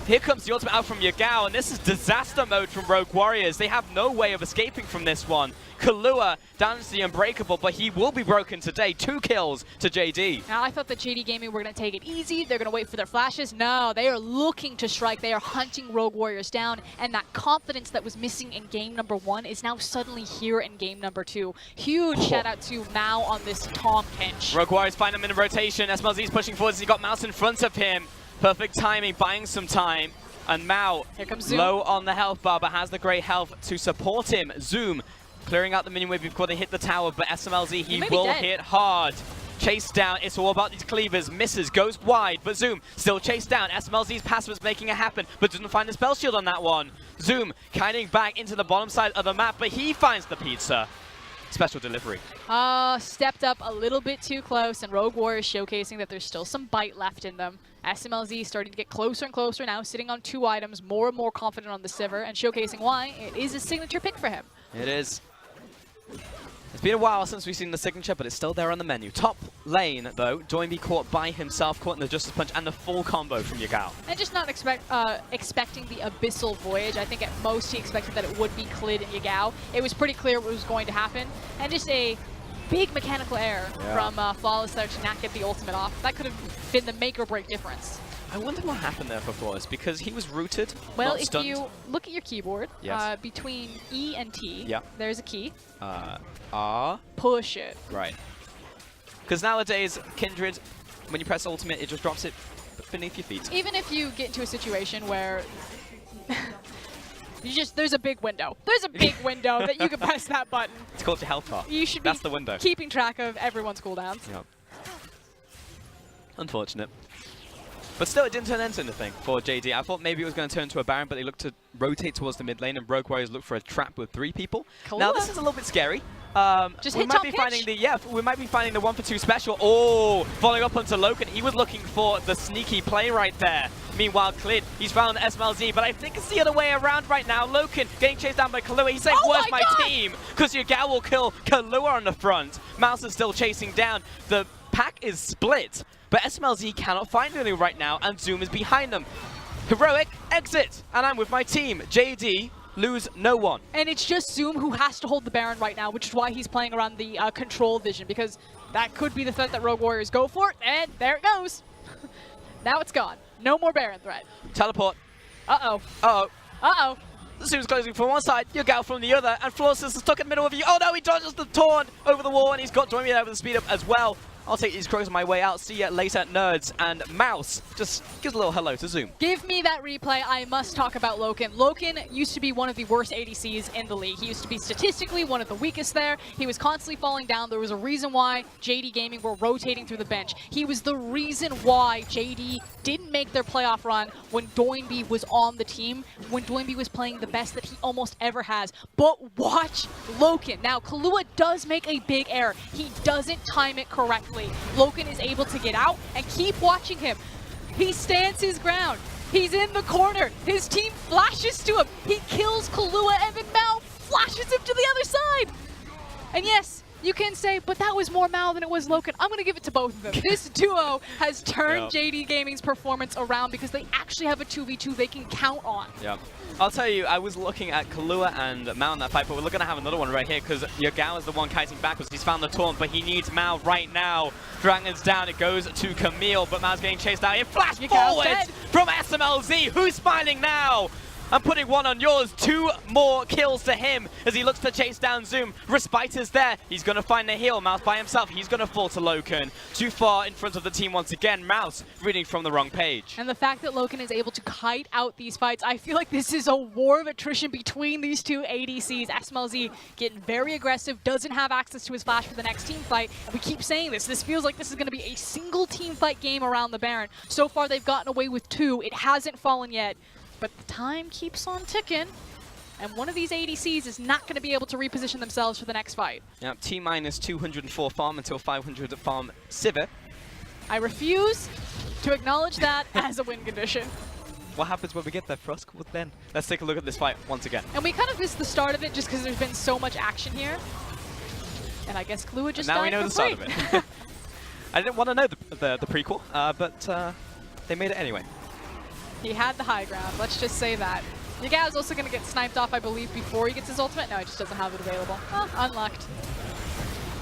Here comes the ultimate out from Yagao, and this is disaster mode from Rogue Warriors. They have no way of escaping from this one. Kahlua down to the Unbreakable, but he will be broken today. 2 kills to JD. Now, I thought that JD Gaming were going to take it easy. They're going to wait for their flashes. No, they are looking to strike. They are hunting Rogue Warriors down, and that confidence that was missing in game number 1 is now suddenly here in game number 2. Huge shout out to Mao on this Tom pinch. Rogue Warriors find him in rotation. SMLZ is pushing forward as he got Mouse in front of him. Perfect timing, buying some time. And Mao, here comes Zoom. Low on the health bar, but has the great health to support him. Zoom clearing out the minion wave before they hit the tower, but SMLZ, he will hit hard. Chased down, it's all about these cleavers. Misses, goes wide, but Zoom still chased down. SMLZ's passive is making it happen, but doesn't find the spell shield on that one. Zoom kiting back into the bottom side of the map, but he finds the pizza. Special delivery. Stepped up a little bit too close, and Rogue Warriors showcasing that there's still some bite left in them. SMLZ starting to get closer and closer now, sitting on 2 items, more and more confident on the Sivir, and showcasing why it is a signature pick for him. It is. It's been a while since we've seen the signature, but it's still there on the menu. Top lane, though, Doinby caught by himself, caught in the Justice Punch, and the full combo from Yagao. And just not expecting the Abyssal Voyage. I think at most he expected that it would be Klid and Yagao. It was pretty clear what was going to happen. And just a big mechanical error from Flawless there to not get the ultimate off. That could have been the make or break difference. I wonder what happened there for Flawless, because he was rooted, well, not stunned. If you look at your keyboard, between E and T, there's a key. R. Push it. Right. Because nowadays, Kindred, when you press ultimate, it just drops it beneath your feet. Even if you get into a situation where there's a big window. There's a big window that you can press that button. It's called your health bar. You should That's be the window. Keeping track of everyone's cooldowns. Yep. Unfortunate. But still, it didn't turn into anything for JD. I thought maybe it was going to turn into a Baron, but they looked to rotate towards the mid lane, and Rogue Warriors look for a trap with 3 people. Cool. Now, this is a little bit scary. Just we hit might top be pitch. finding the we might be finding the 1-for-2 special. Oh, following up onto Loken. He was looking for the sneaky play right there. Meanwhile, Klid, he's found SMLZ, but I think it's the other way around right now. Loken getting chased down by Kahlua. He's saying, "Where's my team?" Because Yagao will kill Kahlua on the front. Mouse is still chasing down. The pack is split, but SMLZ cannot find anything right now, and Zoom is behind them. Heroic exit, and I'm with my team. JD lose no one. And it's just Zoom who has to hold the Baron right now, which is why he's playing around the control vision, because that could be the threat that Rogue Warriors go for, and there it goes. Now it's gone. No more Baron threat. Teleport. Uh-oh. Uh-oh. Uh-oh. Zoom's closing from one side, Yagao from the other, and Flawless is stuck in the middle of you. Oh no, he dodges the taunt over the wall, and he's got Doinby there with the speed up as well. I'll take these crows on my way out. See ya later, nerds. And Mouse just gives a little hello to Zoom. Give me that replay. I must talk about Loken. Loken used to be one of the worst ADCs in the league. He used to be statistically one of the weakest there. He was constantly falling down. There was a reason why JD Gaming were rotating through the bench. He was the reason why JD didn't make their playoff run when Doinby was on the team, when Doinby was playing the best that he almost ever has. But watch Loken. Now, Kahlua does make a big error. He doesn't time it correctly. Loken is able to get out, and keep watching him. He stands his ground. He's in the corner. His team flashes to him. He kills Kahlua, and then Mao flashes him to the other side. And yes, You can say, but that was more Mao than it was Loken. I'm going to give it to both of them. This duo has turned JD Gaming's performance around because they actually have a 2v2 they can count on. Yeah. I'll tell you, I was looking at Kahlua and Mao in that fight, but we're going to have another one right here because Yagao is the one kiting backwards. He's found the taunt, but he needs Mao right now. Dragon's down. It goes to Camille, but Mao's getting chased out. It flashed forward from SMLZ. Who's smiling now? I'm putting one on yours. 2 more kills to him as he looks to chase down Zoom. Respite is there. He's going to find the heal. Mouse by himself. He's going to fall to Loken. Too far in front of the team once again. Mouse reading from the wrong page. And the fact that Loken is able to kite out these fights, I feel like this is a war of attrition between these two ADCs. SMLZ getting very aggressive, doesn't have access to his flash for the next team fight. And we keep saying this. This feels like this is going to be a single team fight game around the Baron. So far, they've gotten away with 2. It hasn't fallen yet. But the time keeps on ticking, and one of these ADCs is not going to be able to reposition themselves for the next fight. Yeah, T-minus 204 farm until 500 farm Sivir. I refuse to acknowledge that as a win condition. What happens when we get there, Frosk? What then? Let's take a look at this fight once again. And we kind of missed the start of it just because there's been so much action here. And I guess Kahlua just now we died know for the start free. of it. I didn't want to know the prequel, but they made it anyway. He had the high ground, let's just say that. Yagao is also going to get sniped off, I believe, before he gets his ultimate. No, he just doesn't have it available. Oh, unlocked.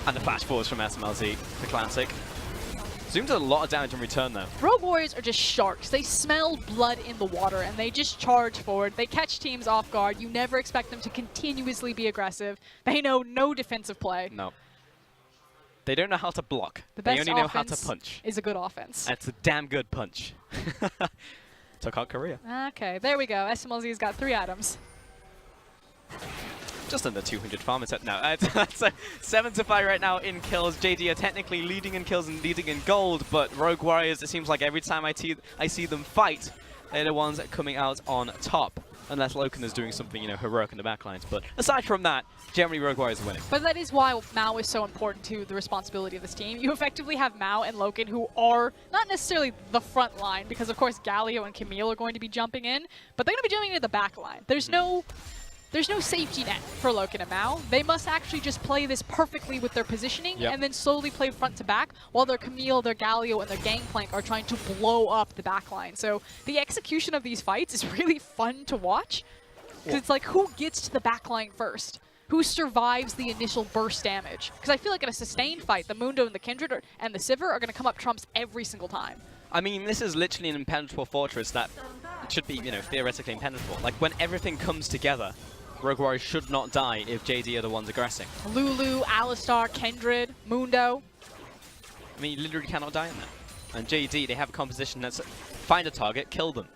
And the flash forwards from SMLZ, the classic. Zoom did a lot of damage in return, though. Rogue Warriors are just sharks. They smell blood in the water, and they just charge forward. They catch teams off guard. You never expect them to continuously be aggressive. They know no defensive play. No. They don't know how to block. The They best only know how offense to punch. is a good offense. And it's a damn good punch. Took out Korea. Okay, there we go. SMLZ's got 3 items. Just under 200 farm. No, it's a 7-5 right now in kills. JD are technically leading in kills and leading in gold, but Rogue Warriors, it seems like every time I see them fight, they're the ones coming out on top. Unless Loken is doing something, heroic in the backlines. But aside from that, generally Rogue Warriors are winning. But that is why Mao is so important to the responsibility of this team. You effectively have Mao and Loken, who are not necessarily the front line, because of course Galio and Camille are going to be jumping in, but they're going to be jumping into the back line. There's no safety net for Loken and Mao. They must actually just play this perfectly with their positioning and then slowly play front to back while their Camille, their Galio, and their Gangplank are trying to blow up the back line. So the execution of these fights is really fun to watch because it's like who gets to the back line first? Who survives the initial burst damage? Because I feel like in a sustained fight, the Mundo and the Kindred and the Sivir are going to come up trumps every single time. I mean, this is literally an impenetrable fortress that should be, theoretically impenetrable. Like, when everything comes together, Rogue Warriors should not die if JD are the ones aggressing. Lulu, Alistar, Kindred, Mundo. I mean, you literally cannot die in that. And JD, they have a composition that's find a target, kill them.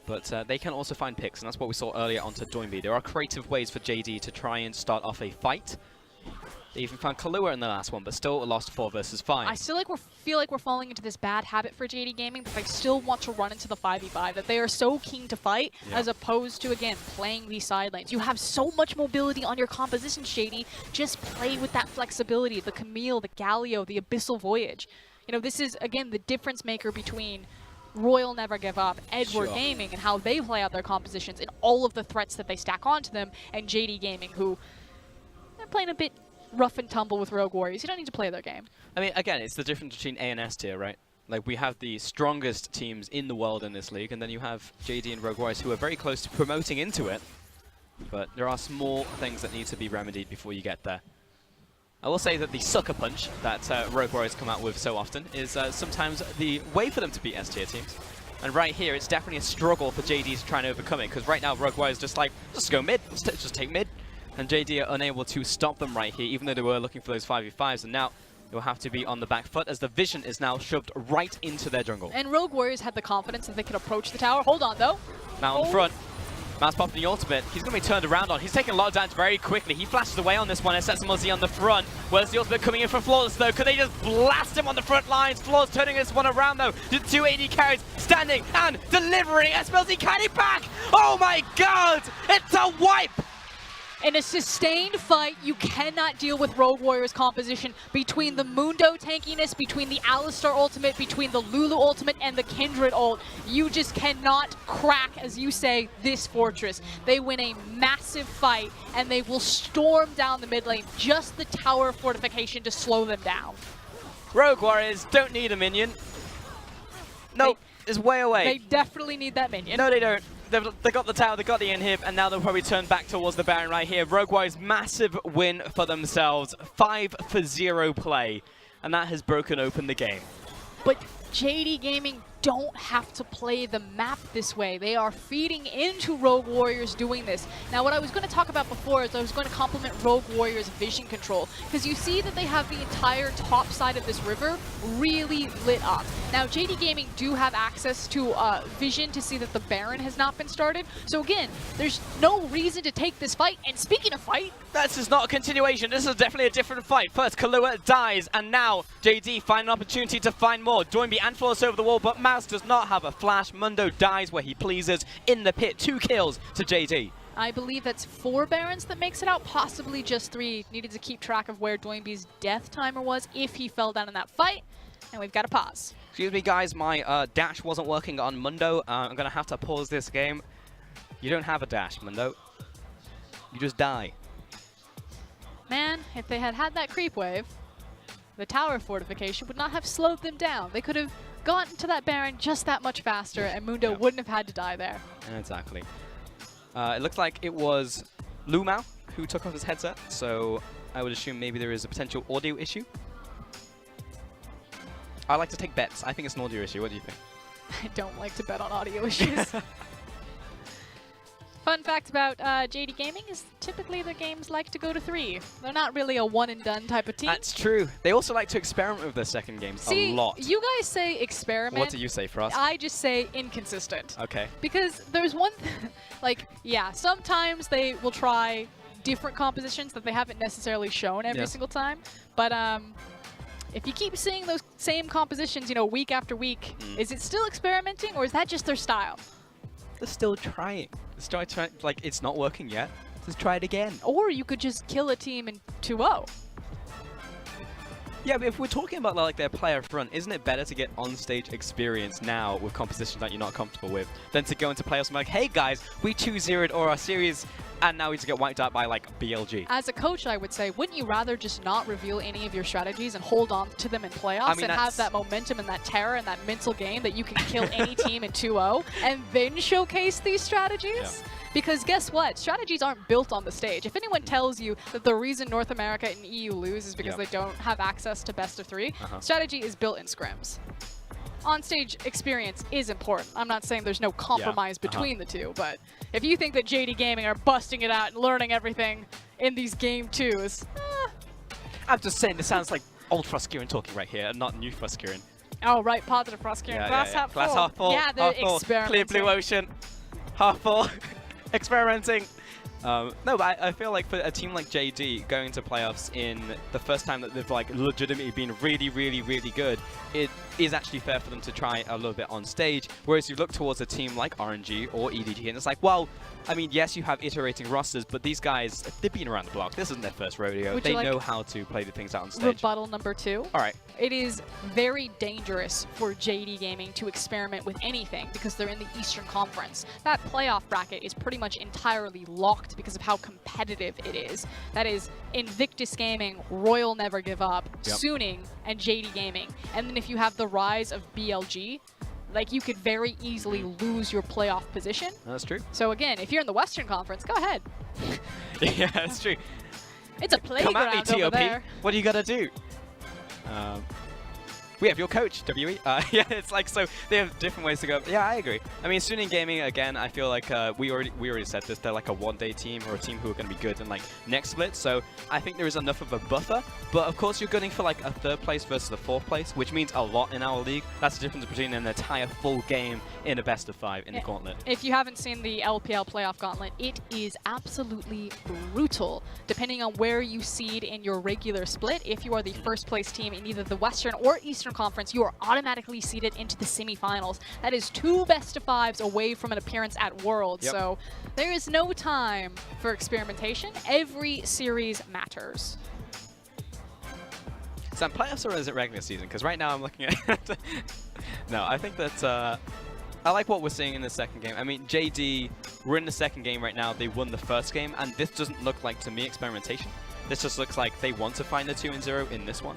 But they can also find picks, and that's what we saw earlier onto Doinby. There are creative ways for JD to try and start off a fight. They even found Kahlua in the last one, but still lost 4 versus 5. I still feel like we're falling into this bad habit for JD Gaming, but they still want to run into the 5v5, that they are so keen to fight, as opposed to, again, playing these side lanes. You have so much mobility on your compositions, JD. Just play with that flexibility. The Camille, the Galio, the Abyssal Voyage. This is, again, the difference maker between Royal Never Give Up, Edward Gaming, and how they play out their compositions, and all of the threats that they stack onto them, and JD Gaming, who they're playing a bit rough and tumble with Rogue Warriors. You don't need to play their game. I mean, again, it's the difference between A and S tier, right? Like, we have the strongest teams in the world in this league, and then you have JD and Rogue Warriors who are very close to promoting into it. But there are small things that need to be remedied before you get there. I will say that the sucker punch that Rogue Warriors come out with so often is sometimes the way for them to beat S tier teams. And right here, it's definitely a struggle for JD to try and overcome it, because right now Rogue Warriors just like, just go mid, just take mid. And JD are unable to stop them right here, even though they were looking for those 5v5s, and now they'll have to be on the back foot as the vision is now shoved right into their jungle. And Rogue Warriors had the confidence that they could approach the tower. Hold on, though. Now on the front, Matt's popping the ultimate. He's going to be turned around on. He's taking a lot of damage very quickly. He flashes away on this one and sets Muzzy on the front. Where's the ultimate coming in from Flawless, though? Could they just blast him on the front lines? Flawless turning this one around, though. The 280 carries standing and delivering. SMLZ carry back. Oh, my God. It's a wipe. In a sustained fight, you cannot deal with Rogue Warrior's composition between the Mundo tankiness, between the Alistar ultimate, between the Lulu ultimate, and the Kindred ult. You just cannot crack, as you say, this fortress. They win a massive fight, and they will storm down the mid lane, just the tower fortification to slow them down. Rogue Warriors don't need a minion. Nope, it's way away. They definitely need that minion. No, they don't. They got the tower, they got the inhib, and now they'll probably turn back towards the Baron right here. Rogue Warriors, massive win for themselves. 5-0 play, and that has broken open the game. But JD Gaming don't have to play the map this way. They are feeding into Rogue Warriors doing this. Now, what I was going to talk about before is I was going to compliment Rogue Warriors' vision control, because you see that they have the entire top side of this river really lit up. Now, JD Gaming do have access to vision to see that the Baron has not been started. So again, there's no reason to take this fight. And speaking of fight, this is not a continuation. This is definitely a different fight. First, Kahlua dies, and now JD find an opportunity to find more. Doinby and Flawless over the wall, but Mouse does not have a flash. Mundo dies where he pleases in the pit. 2 kills to JD. I believe that's 4 Barons that makes it out, possibly just 3. Needed to keep track of where Doinby's death timer was if he fell down in that fight, and we've got to pause. Excuse me, guys, my dash wasn't working on Mundo. I'm going to have to pause this game. You don't have a dash, Mundo. You just die. Man, if they had had that creep wave, the tower fortification would not have slowed them down. They could have gotten to that Baron just that much faster, and Mundo wouldn't have had to die there. Exactly. It looks like it was Lumao who took off his headset, so I would assume maybe there is a potential audio issue. I like to take bets. I think it's an audio issue. What do you think? I don't like to bet on audio issues. Fun fact about JD Gaming is typically their games like to go to 3. They're not really a one-and-done type of team. That's true. They also like to experiment with their second games a lot. You guys say experiment. What do you say, Frost? I just say inconsistent. Okay. Because there's one, like, yeah, sometimes they will try different compositions that they haven't necessarily shown every single time. But if you keep seeing those same compositions, you know, week after week, is it still experimenting, or is that just their style? They're still trying. They're still trying. Like, it's not working yet. Just try it again. Or you could just kill a team in 2-0. Yeah, but if we're talking about like their player front, isn't it better to get on-stage experience now with compositions that you're not comfortable with than to go into playoffs and be like, hey guys, we 2-0'd or our series, and now we just get wiped out by like BLG. As a coach, I would say, wouldn't you rather just not reveal any of your strategies and hold on to them in playoffs and have that momentum and that terror and that mental game that you can kill any team in 2-0 and then showcase these strategies? Yeah. Because guess what? Strategies aren't built on the stage. If anyone tells you that the reason North America and EU lose is because they don't have access to best of 3, strategy is built in scrims. On-stage experience is important. I'm not saying there's no compromise between the two, but if you think that JD Gaming are busting it out and learning everything in these game 2s, I'm just saying this sounds like old Fruskiran talking right here, and not new Fruskiran. Oh, right, positive Fruskiran. Glass half full. Glass half full. Yeah, they're half full. experimenting. Clear blue ocean. Half full. Experimenting. No, but I feel like for a team like JD going into playoffs in the first time that they've like legitimately been really, really, really good, it is actually fair for them to try a little bit on stage. Whereas you look towards a team like RNG or EDG, and it's like, well, I mean, yes, you have iterating rosters, but these guys, they've been around the block. This isn't their first rodeo. They know how to play the things out on stage. Rebuttal number 2. All right. It is very dangerous for JD Gaming to experiment with anything because they're in the Eastern Conference. That playoff bracket is pretty much entirely locked because of how competitive it is. That is Invictus Gaming, Royal Never Give Up, Suning, and JD Gaming. And then if you have the rise of BLG, like, you could very easily lose your playoff position. That's true. So again, if you're in the Western Conference, go ahead. Yeah, that's true. It's a playground. Come at me, TOP. Over there. What are you gonna do? We have your coach, WE. Yeah, it's like, so they have different ways to go. Yeah, I agree. I mean, Suning Gaming, again, I feel like we already said this. They're like a one-day team or a team who are going to be good in like next split. So I think there is enough of a buffer. But of course, you're gunning for like a 3rd place versus a 4th place, which means a lot in our league. That's the difference between an entire full game in a best of 5 in the gauntlet. If you haven't seen the LPL playoff gauntlet, it is absolutely brutal. Depending on where you seed in your regular split, if you are the 1st place team in either the Western or Eastern Eastern Conference, you are automatically seeded into the semifinals. That is 2 best-of-5s away from an appearance at Worlds. Yep. So there is no time for experimentation. Every series matters. Is that playoffs or is it regular season? Because right now I'm looking at... No, I think that... I like what we're seeing in the second game. I mean, JD, we're in the second game right now. They won the first game, and this doesn't look like, to me, experimentation. This just looks like they want to find the 2-0 in this one.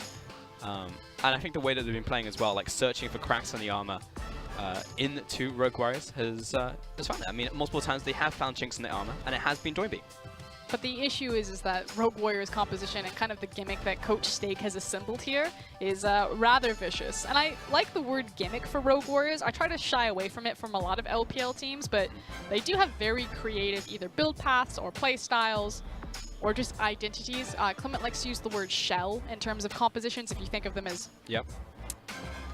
And I think the way that they've been playing as well, like searching for cracks in the armor into Rogue Warriors has found it. I mean, multiple times they have found chinks in the armor, and it has been Doinby. But the issue is that Rogue Warriors composition and kind of the gimmick that Coach Stake has assembled here is rather vicious. And I like the word gimmick for Rogue Warriors. I try to shy away from it from a lot of LPL teams, but they do have very creative either build paths or play styles or just identities. Clement likes to use the word shell in terms of compositions if you think of them as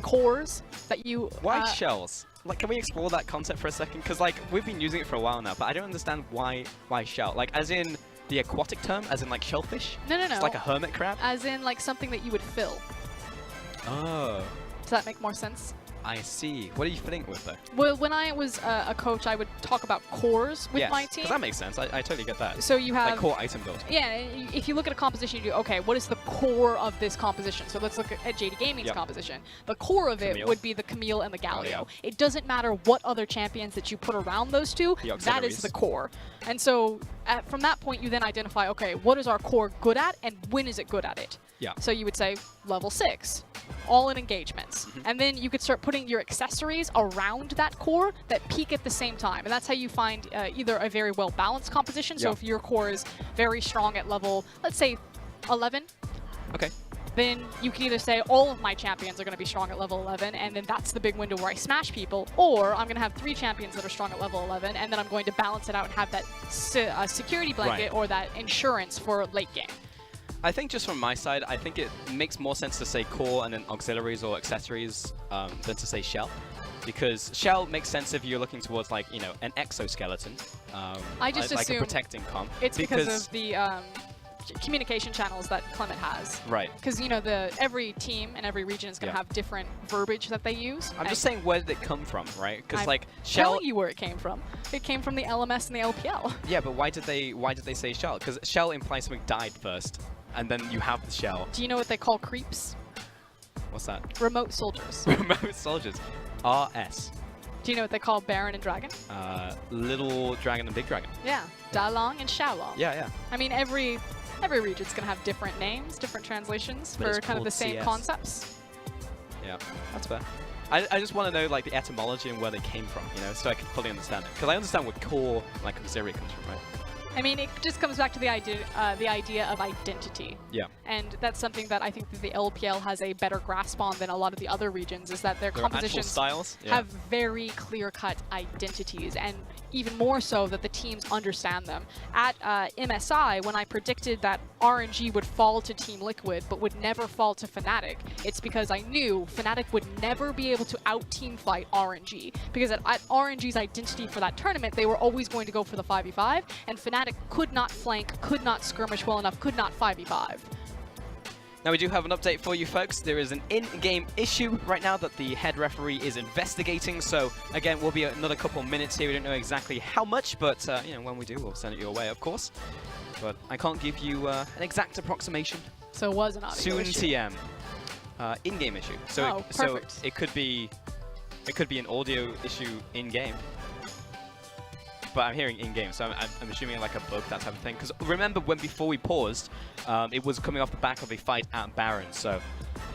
cores that you... Why shells? Like, can we explore that concept for a second? Because, like, we've been using it for a while now, but I don't understand why shell. Like, as in the aquatic term, as in, like, shellfish? No. It's like a hermit crab? As in, like, something that you would fill. Oh. Does that make more sense? I see. What are you filling it with, though? Well, when I was a coach, I would talk about cores with my team. Because that makes sense. I totally get that. So you have... Like core item build. Yeah, if you look at a composition, you do, okay, what is the core of this composition? So let's look at JD Gaming's composition. The core of it would be the Camille and the Galio. It doesn't matter what other champions that you put around those two, that is the core. And so from that point, you then identify, okay, what is our core good at and when is it good at it? Yeah. So you would say level 6, all in engagements. And then you could start putting your accessories around that core that peak at the same time. And that's how you find either a very well-balanced composition. So if your core is very strong at level, let's say 11. Okay. Then you can either say all of my champions are going to be strong at level 11, and then that's the big window where I smash people, or I'm going to have 3 champions that are strong at level 11, and then I'm going to balance it out and have that security blanket or that insurance for late game. I think just from my side, I think it makes more sense to say core and then auxiliaries or accessories than to say shell. Because shell makes sense if you're looking towards, like, you know, an exoskeleton. I just like assume a protecting comp. It's because of the communication channels that Clement has. Right. Because, you know, every team and every region is going to have different verbiage that they use. I'm just saying, where did it come from, right? Because, like, shell... telling you where it came from. It came from the LMS and the LPL. Yeah, but why did they say shell? Because shell implies something died first, and then you have the shell. Do you know what they call creeps? What's that? Remote soldiers. Remote soldiers. RS. Do you know what they call Baron and Dragon? Little Dragon and Big Dragon. Yeah. Dalong and Xiaolong. Yeah. I mean, every region's going to have different names, different translations for kind of the same concepts. Yeah, that's fair. I just want to know, like, the etymology and where they came from, you know, so I can fully understand it. Because I understand where core, like, auxiliary comes from, right? I mean, it just comes back to the idea of identity. Yeah. And that's something that I think that the LPL has a better grasp on than a lot of the other regions, is that their compositions styles have very clear-cut identities, and even more so that the teams understand them. At MSI, when I predicted that RNG would fall to Team Liquid but would never fall to Fnatic, it's because I knew Fnatic would never be able to out-team fight RNG, because at RNG's identity for that tournament, they were always going to go for the 5v5, and Fnatic could not flank, could not skirmish well enough, could not 5v5. Now we do have an update for you folks. There is an in-game issue right now that the head referee is investigating. So again, we'll be another couple minutes here. We don't know exactly how much, but you know, when we do, we'll send it your way, of course. But I can't give you an exact approximation. So it was an audio Soon issue. TM. In-game issue. So it could be an audio issue in-game. But I'm hearing in-game, so I'm assuming like a bug, that type of thing. Because remember, before we paused, it was coming off the back of a fight at Baron, so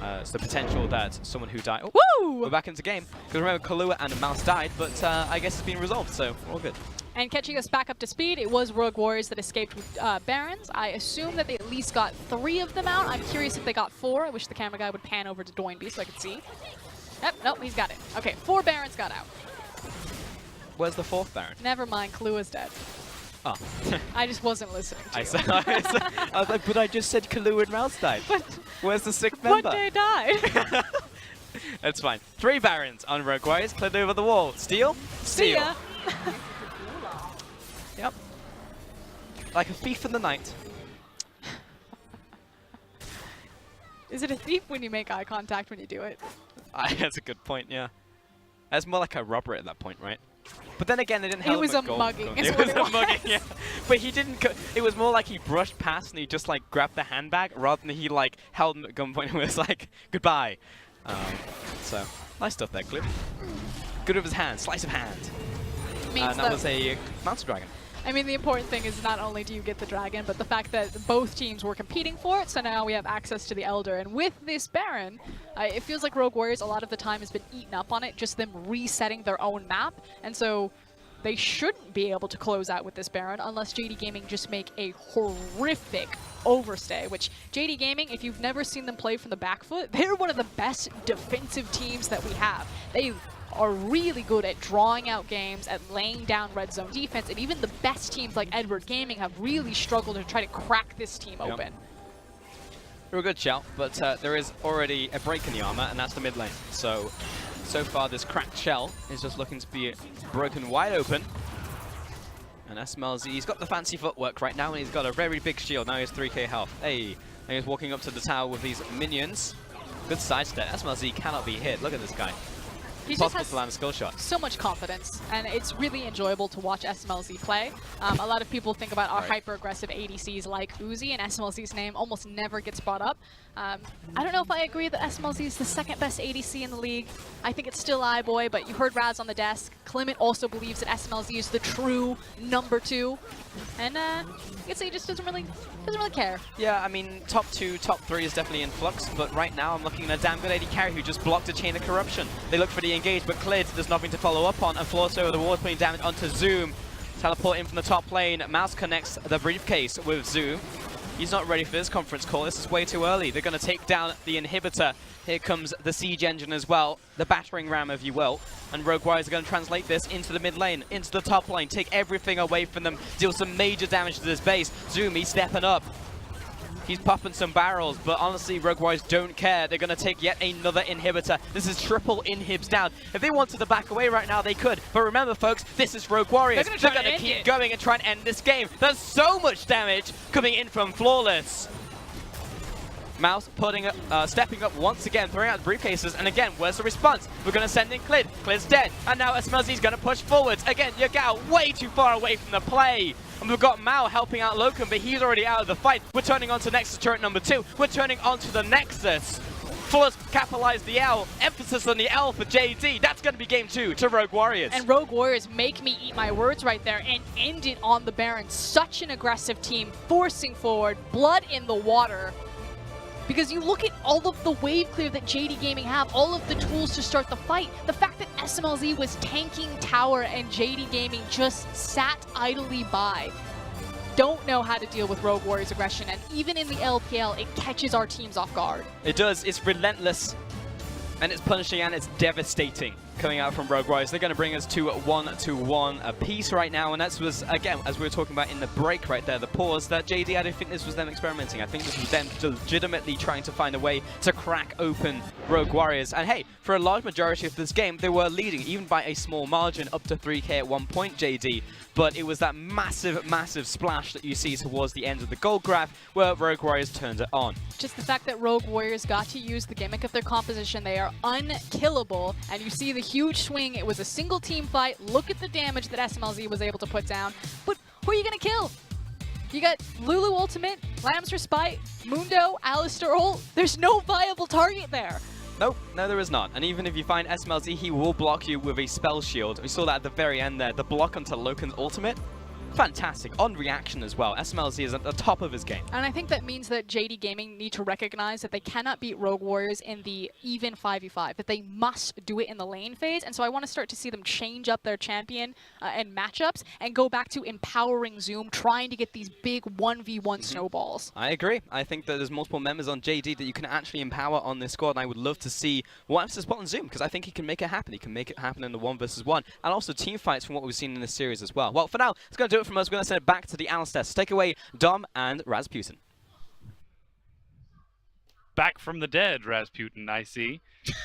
it's the potential that someone who died... Oh, woo! We're back into game. Because remember, Kahlua and Mouse died, but I guess it's been resolved, so we're all good. And catching us back up to speed, it was Rogue Warriors that escaped with Barons. I assume that they at least got 3 of them out. I'm curious if they got 4. I wish the camera guy would pan over to Doinby so I could see. Yep, nope, he's got it. Okay, 4 Barons got out. Where's the 4th Baron? Never mind, Kalua's dead. Oh. I just wasn't listening to you. I was like, but I just said Kahlua and Mouse died. But where's the 6th member? One day died. That's fine. 3 Barons on Rogue Warriors, cleared over the wall. Steal? See ya. Yep. Like a thief in the night. Is it a thief when you make eye contact when you do it? That's a good point, yeah. That's more like a robbery at that point, right? But then again, they didn't help him. It was a with gold. mugging. It was a mugging, yeah. But he didn't. It was more like he brushed past and he just like grabbed the handbag rather than he like held him at gunpoint and was like goodbye. So nice stuff there, Clip. Good with his hand, sleight of hand. And that was a Mountain Dragon. I mean, the important thing is not only do you get the dragon, but the fact that both teams were competing for it, so now we have access to the Elder. And with this Baron, it feels like Rogue Warriors a lot of the time has been eaten up on it, just them resetting their own map. And so they shouldn't be able to close out with this Baron unless JD Gaming just make a horrific overstay, which JD Gaming, if you've never seen them play from the back foot, they're one of the best defensive teams that we have. They are really good at drawing out games, at laying down red zone defense, and even the best teams like Edward Gaming have really struggled to try to crack this team open. You're a good shout, but there is already a break in the armor, and that's the mid lane. So far this cracked shell is just looking to be broken wide open. And SMLZ, he's got the fancy footwork right now, and he's got a very big shield. Now he has 3k health. Hey, and he's walking up to the tower with these minions. Good sidestep. SMLZ cannot be hit. Look at this guy. He Possible just to land a skill shot. so much confidence, and it's really enjoyable to watch SMLZ play. A lot of people think about our hyper-aggressive ADCs like Uzi, and SMLZ's name almost never gets brought up. I don't know if I agree that SMLZ is the second best ADC in the league. I think it's still iBoy, but you heard Raz on the desk. Clement also believes that SMLZ is the true #2, and I guess he just doesn't really care. Yeah, I mean, top 2, top 3 is definitely in flux, but right now I'm looking at a damn good AD carry who just blocked a chain of corruption. They look pretty engaged, but cleared. There's nothing to follow up on, and Floss over the wall putting damage onto Zoom. Teleport in from the top lane. Mouse connects the briefcase with Zoom. He's not ready for this conference call. This is way too early. They're going to take down the inhibitor. Here comes the siege engine as well, the battering ram, if you will. And Rogue Warriors are going to translate this into the mid lane, into the top lane, take everything away from them, deal some major damage to this base. Zoom, he's stepping up. He's popping some barrels, but honestly, Rogue Warriors don't care. They're going to take yet another inhibitor. This is triple inhibs down. If they wanted to back away right now, they could. But remember, folks, this is Rogue Warriors. They're going to keep going and try and end this game. There's so much damage coming in from Flawless. Mouse putting stepping up once again, throwing out the briefcases, and again, where's the response? We're going to send in Clid. Clid's dead, and now Smuzzy's going to push forwards. Again, Yagao way too far away from the play. And we've got Mao helping out Locum, but he's already out of the fight. We're turning onto Nexus turret number 2. We're turning onto the Nexus. Flawless capitalized the L. Emphasis on the L for JD. That's going to be game 2 to Rogue Warriors. And Rogue Warriors make me eat my words right there and end it on the Baron. Such an aggressive team, forcing forward, blood in the water. Because you look at all of the wave clear that JD Gaming have, all of the tools to start the fight. The fact that SMLZ was tanking tower and JD Gaming just sat idly by. Don't know how to deal with Rogue Warriors aggression, and even in the LPL, it catches our teams off guard. It does. It's relentless, and it's punishing, and it's devastating coming out from Rogue Warriors. They're going to bring us to 1-1 apiece right now, and that was, again, as we were talking about in the break right there, the pause, that JD, I don't think this was them experimenting. I think this was them legitimately trying to find a way to crack open Rogue Warriors. And hey, for a large majority of this game, they were leading, even by a small margin, up to 3k at one point, JD. But it was that massive, massive splash that you see towards the end of the gold graph where Rogue Warriors turned it on. Just the fact that Rogue Warriors got to use the gimmick of their composition, they are unkillable, and you see the huge swing. It was a single team fight. Look at the damage that SMLZ was able to put down. But who are you going to kill? You got Lulu Ultimate, Lamb's Respite, Mundo, Alistair ult. There's no viable target there. Nope, no there is not. And even if you find SMLZ, he will block you with a spell shield. We saw that at the very end there. The block onto Loken's ultimate. Fantastic. On reaction as well. SMLZ is at the top of his game. And I think that means that JD Gaming need to recognize that they cannot beat Rogue Warriors in the even 5v5, that they must do it in the lane phase. And so I want to start to see them change up their champion and matchups and go back to empowering Zoom, trying to get these big 1v1 snowballs. I agree. I think that there's multiple members on JD that you can actually empower on this squad, and I would love to see what happens to Spot on Zoom, because I think he can make it happen. He can make it happen in the 1v1, and also team fights from what we've seen in this series as well. Well, for now, it's going to do it from us. We're going to send it back to the Alistair. So take away Dom and Rasputin. Back from the dead, Rasputin, I see.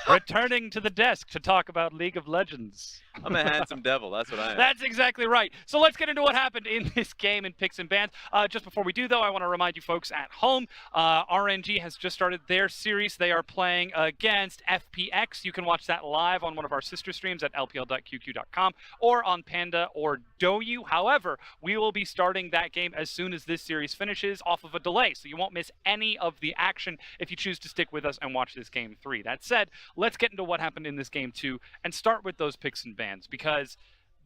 returning to the desk to talk about League of Legends. I'm a handsome devil. That's what I am. That's exactly right. So let's get into what happened in this game in Picks and Bans. Just before we do, though, I want to remind you folks at home, RNG has just started their series. They are playing against FPX. You can watch that live on one of our sister streams at lpl.qq.com or on Panda or Douyu. However, we will be starting that game as soon as this series finishes off of a delay, so you won't miss any of the action if you choose to stick with us and watch this game 3. That said, let's get into what happened in this game 2 and start with those Picks and Bans, because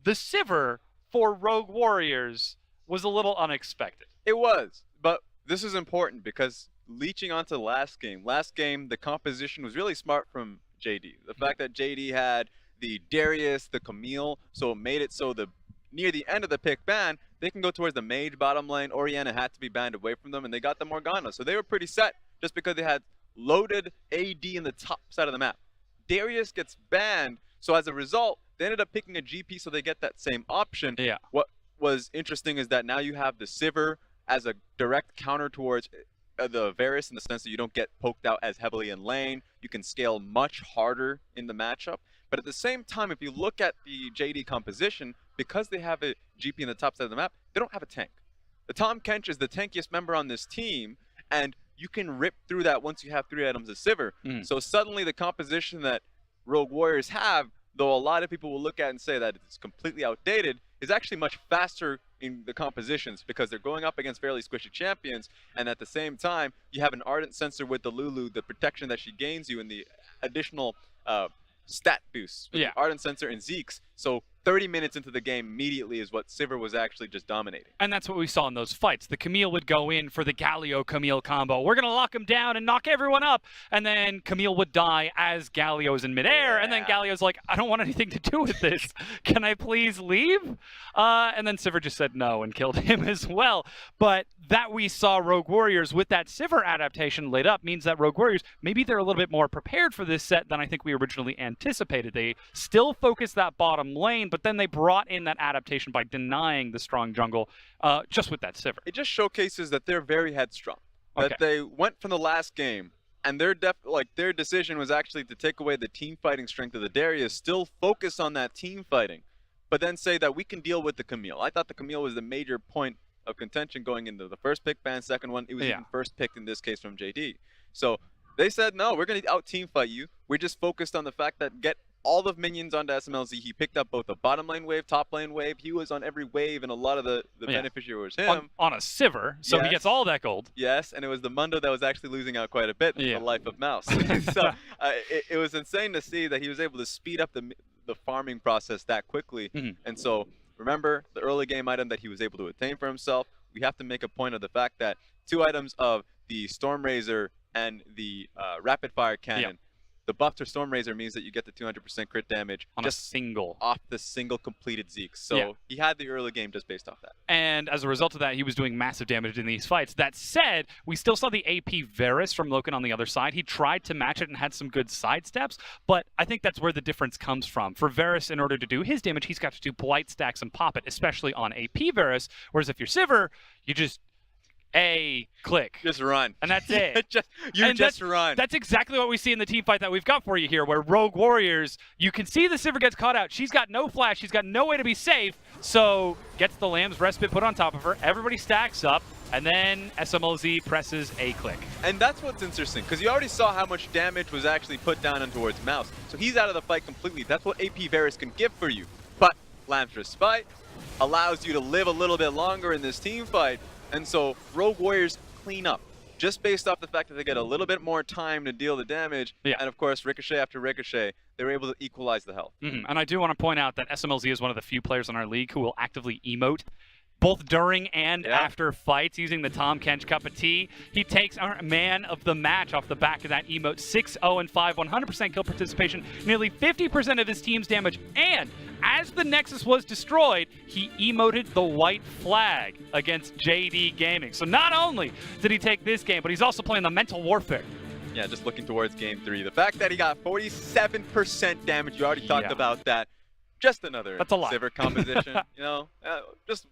the Sivir for Rogue Warriors was a little unexpected. It was, but this is important because leeching onto last game, the composition was really smart from JD. The fact that JD had the Darius, the Camille, so it made it so near the end of the pick ban, they can go towards the mage bottom lane. Orianna had to be banned away from them, and they got the Morgana. So they were pretty set just because they had loaded AD in the top side of the map. Darius gets banned, so as a result, they ended up picking a GP so they get that same option. Yeah. What was interesting is that now you have the Sivir as a direct counter towards the Varus, in the sense that you don't get poked out as heavily in lane. You can scale much harder in the matchup. But at the same time, if you look at the JD composition, because they have a GP in the top side of the map, they don't have a tank. The Tahm Kench is the tankiest member on this team, and you can rip through that once you have 3 items of Sivir. So suddenly the composition that Rogue Warriors have, though a lot of people will look at and say that it's completely outdated, is actually much faster in the compositions because they're going up against fairly squishy champions, and at the same time, you have an Ardent Sensor with the Lulu, the protection that she gains you, and the additional stat boosts with the Ardent Sensor and Zeke's. So 30 minutes into the game immediately is what Sivir was actually just dominating. And that's what we saw in those fights. The Camille would go in for the Galio-Camille combo. We're going to lock him down and knock everyone up. And then Camille would die as Galio's in midair. And then Galio's like, I don't want anything to do with this. Can I please leave? And then Sivir just said no and killed him as well. But that we saw Rogue Warriors with that Sivir adaptation lit up means that Rogue Warriors, maybe they're a little bit more prepared for this set than I think we originally anticipated. They still focused that bottom lane, but then they brought in that adaptation by denying the strong jungle just with that Sivir. It just showcases that they're very headstrong. That they went from the last game, and their decision was actually to take away the team fighting strength of the Darius, still focus on that team fighting, but then say that we can deal with the Camille. I thought the Camille was the major point of contention going into the first pick ban, second one. It was even first picked in this case from JD. So they said, no, we're going to out team fight you. We're just focused on the fact that get all the minions onto SMLZ. He picked up both the bottom lane wave, top lane wave. He was on every wave, and a lot of the beneficiary was him. On a Sivir, so he gets all that gold. Yes, and it was the Mundo that was actually losing out quite a bit in the life of Mouse. So it was insane to see that he was able to speed up the farming process that quickly. And so remember the early game item that he was able to attain for himself. We have to make a point of the fact that 2 items of the Storm Razor and the Rapid Fire Cannon, the buff to Storm Razor means that you get the 200% crit damage on just a single off the single completed Zeke. So he had the early game just based off that. And as a result of that, he was doing massive damage in these fights. That said, we still saw the AP Varus from Loken on the other side. He tried to match it and had some good sidesteps, but I think that's where the difference comes from. For Varus, in order to do his damage, he's got to do blight stacks and pop it, especially on AP Varus, whereas if you're Sivir, you just click. Just run. And that's it. just run. That's exactly what we see in the team fight that we've got for you here, where Rogue Warriors, you can see the Sivir gets caught out. She's got no flash. She's got no way to be safe. So gets the Lamb's Respite put on top of her. Everybody stacks up. And then SMLZ presses a click. And that's what's interesting, because you already saw how much damage was actually put down and towards Mouse. So he's out of the fight completely. That's what AP Varus can give for you. But Lamb's Respite allows you to live a little bit longer in this team fight. And so Rogue Warriors clean up just based off the fact that they get a little bit more time to deal the damage. And of course, ricochet after ricochet, they were able to equalize the health. And I do want to point out that SMLZ is one of the few players in our league who will actively emote both during and after fights using the Tahm Kench Cup of Tea. He takes our man of the match off the back of that emote. 6-0-5, 100% kill participation, nearly 50% of his team's damage. And as the Nexus was destroyed, he emoted the white flag against JD Gaming. So not only did he take this game, but he's also playing the mental warfare. Yeah, just looking towards game 3. The fact that he got 47% damage, you already talked about that. Just another Sivir composition, you know. Just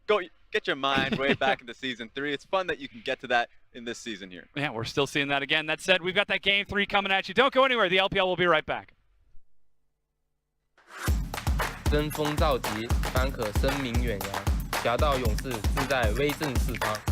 go get your mind way back into Season 3. It's fun that you can get to that in this season here. Yeah, we're still seeing that again. That said, we've got that Game 3 coming at you. Don't go anywhere. The LPL will be right back. 登峰造极，方可声名远扬。侠盗勇士志在威震四方。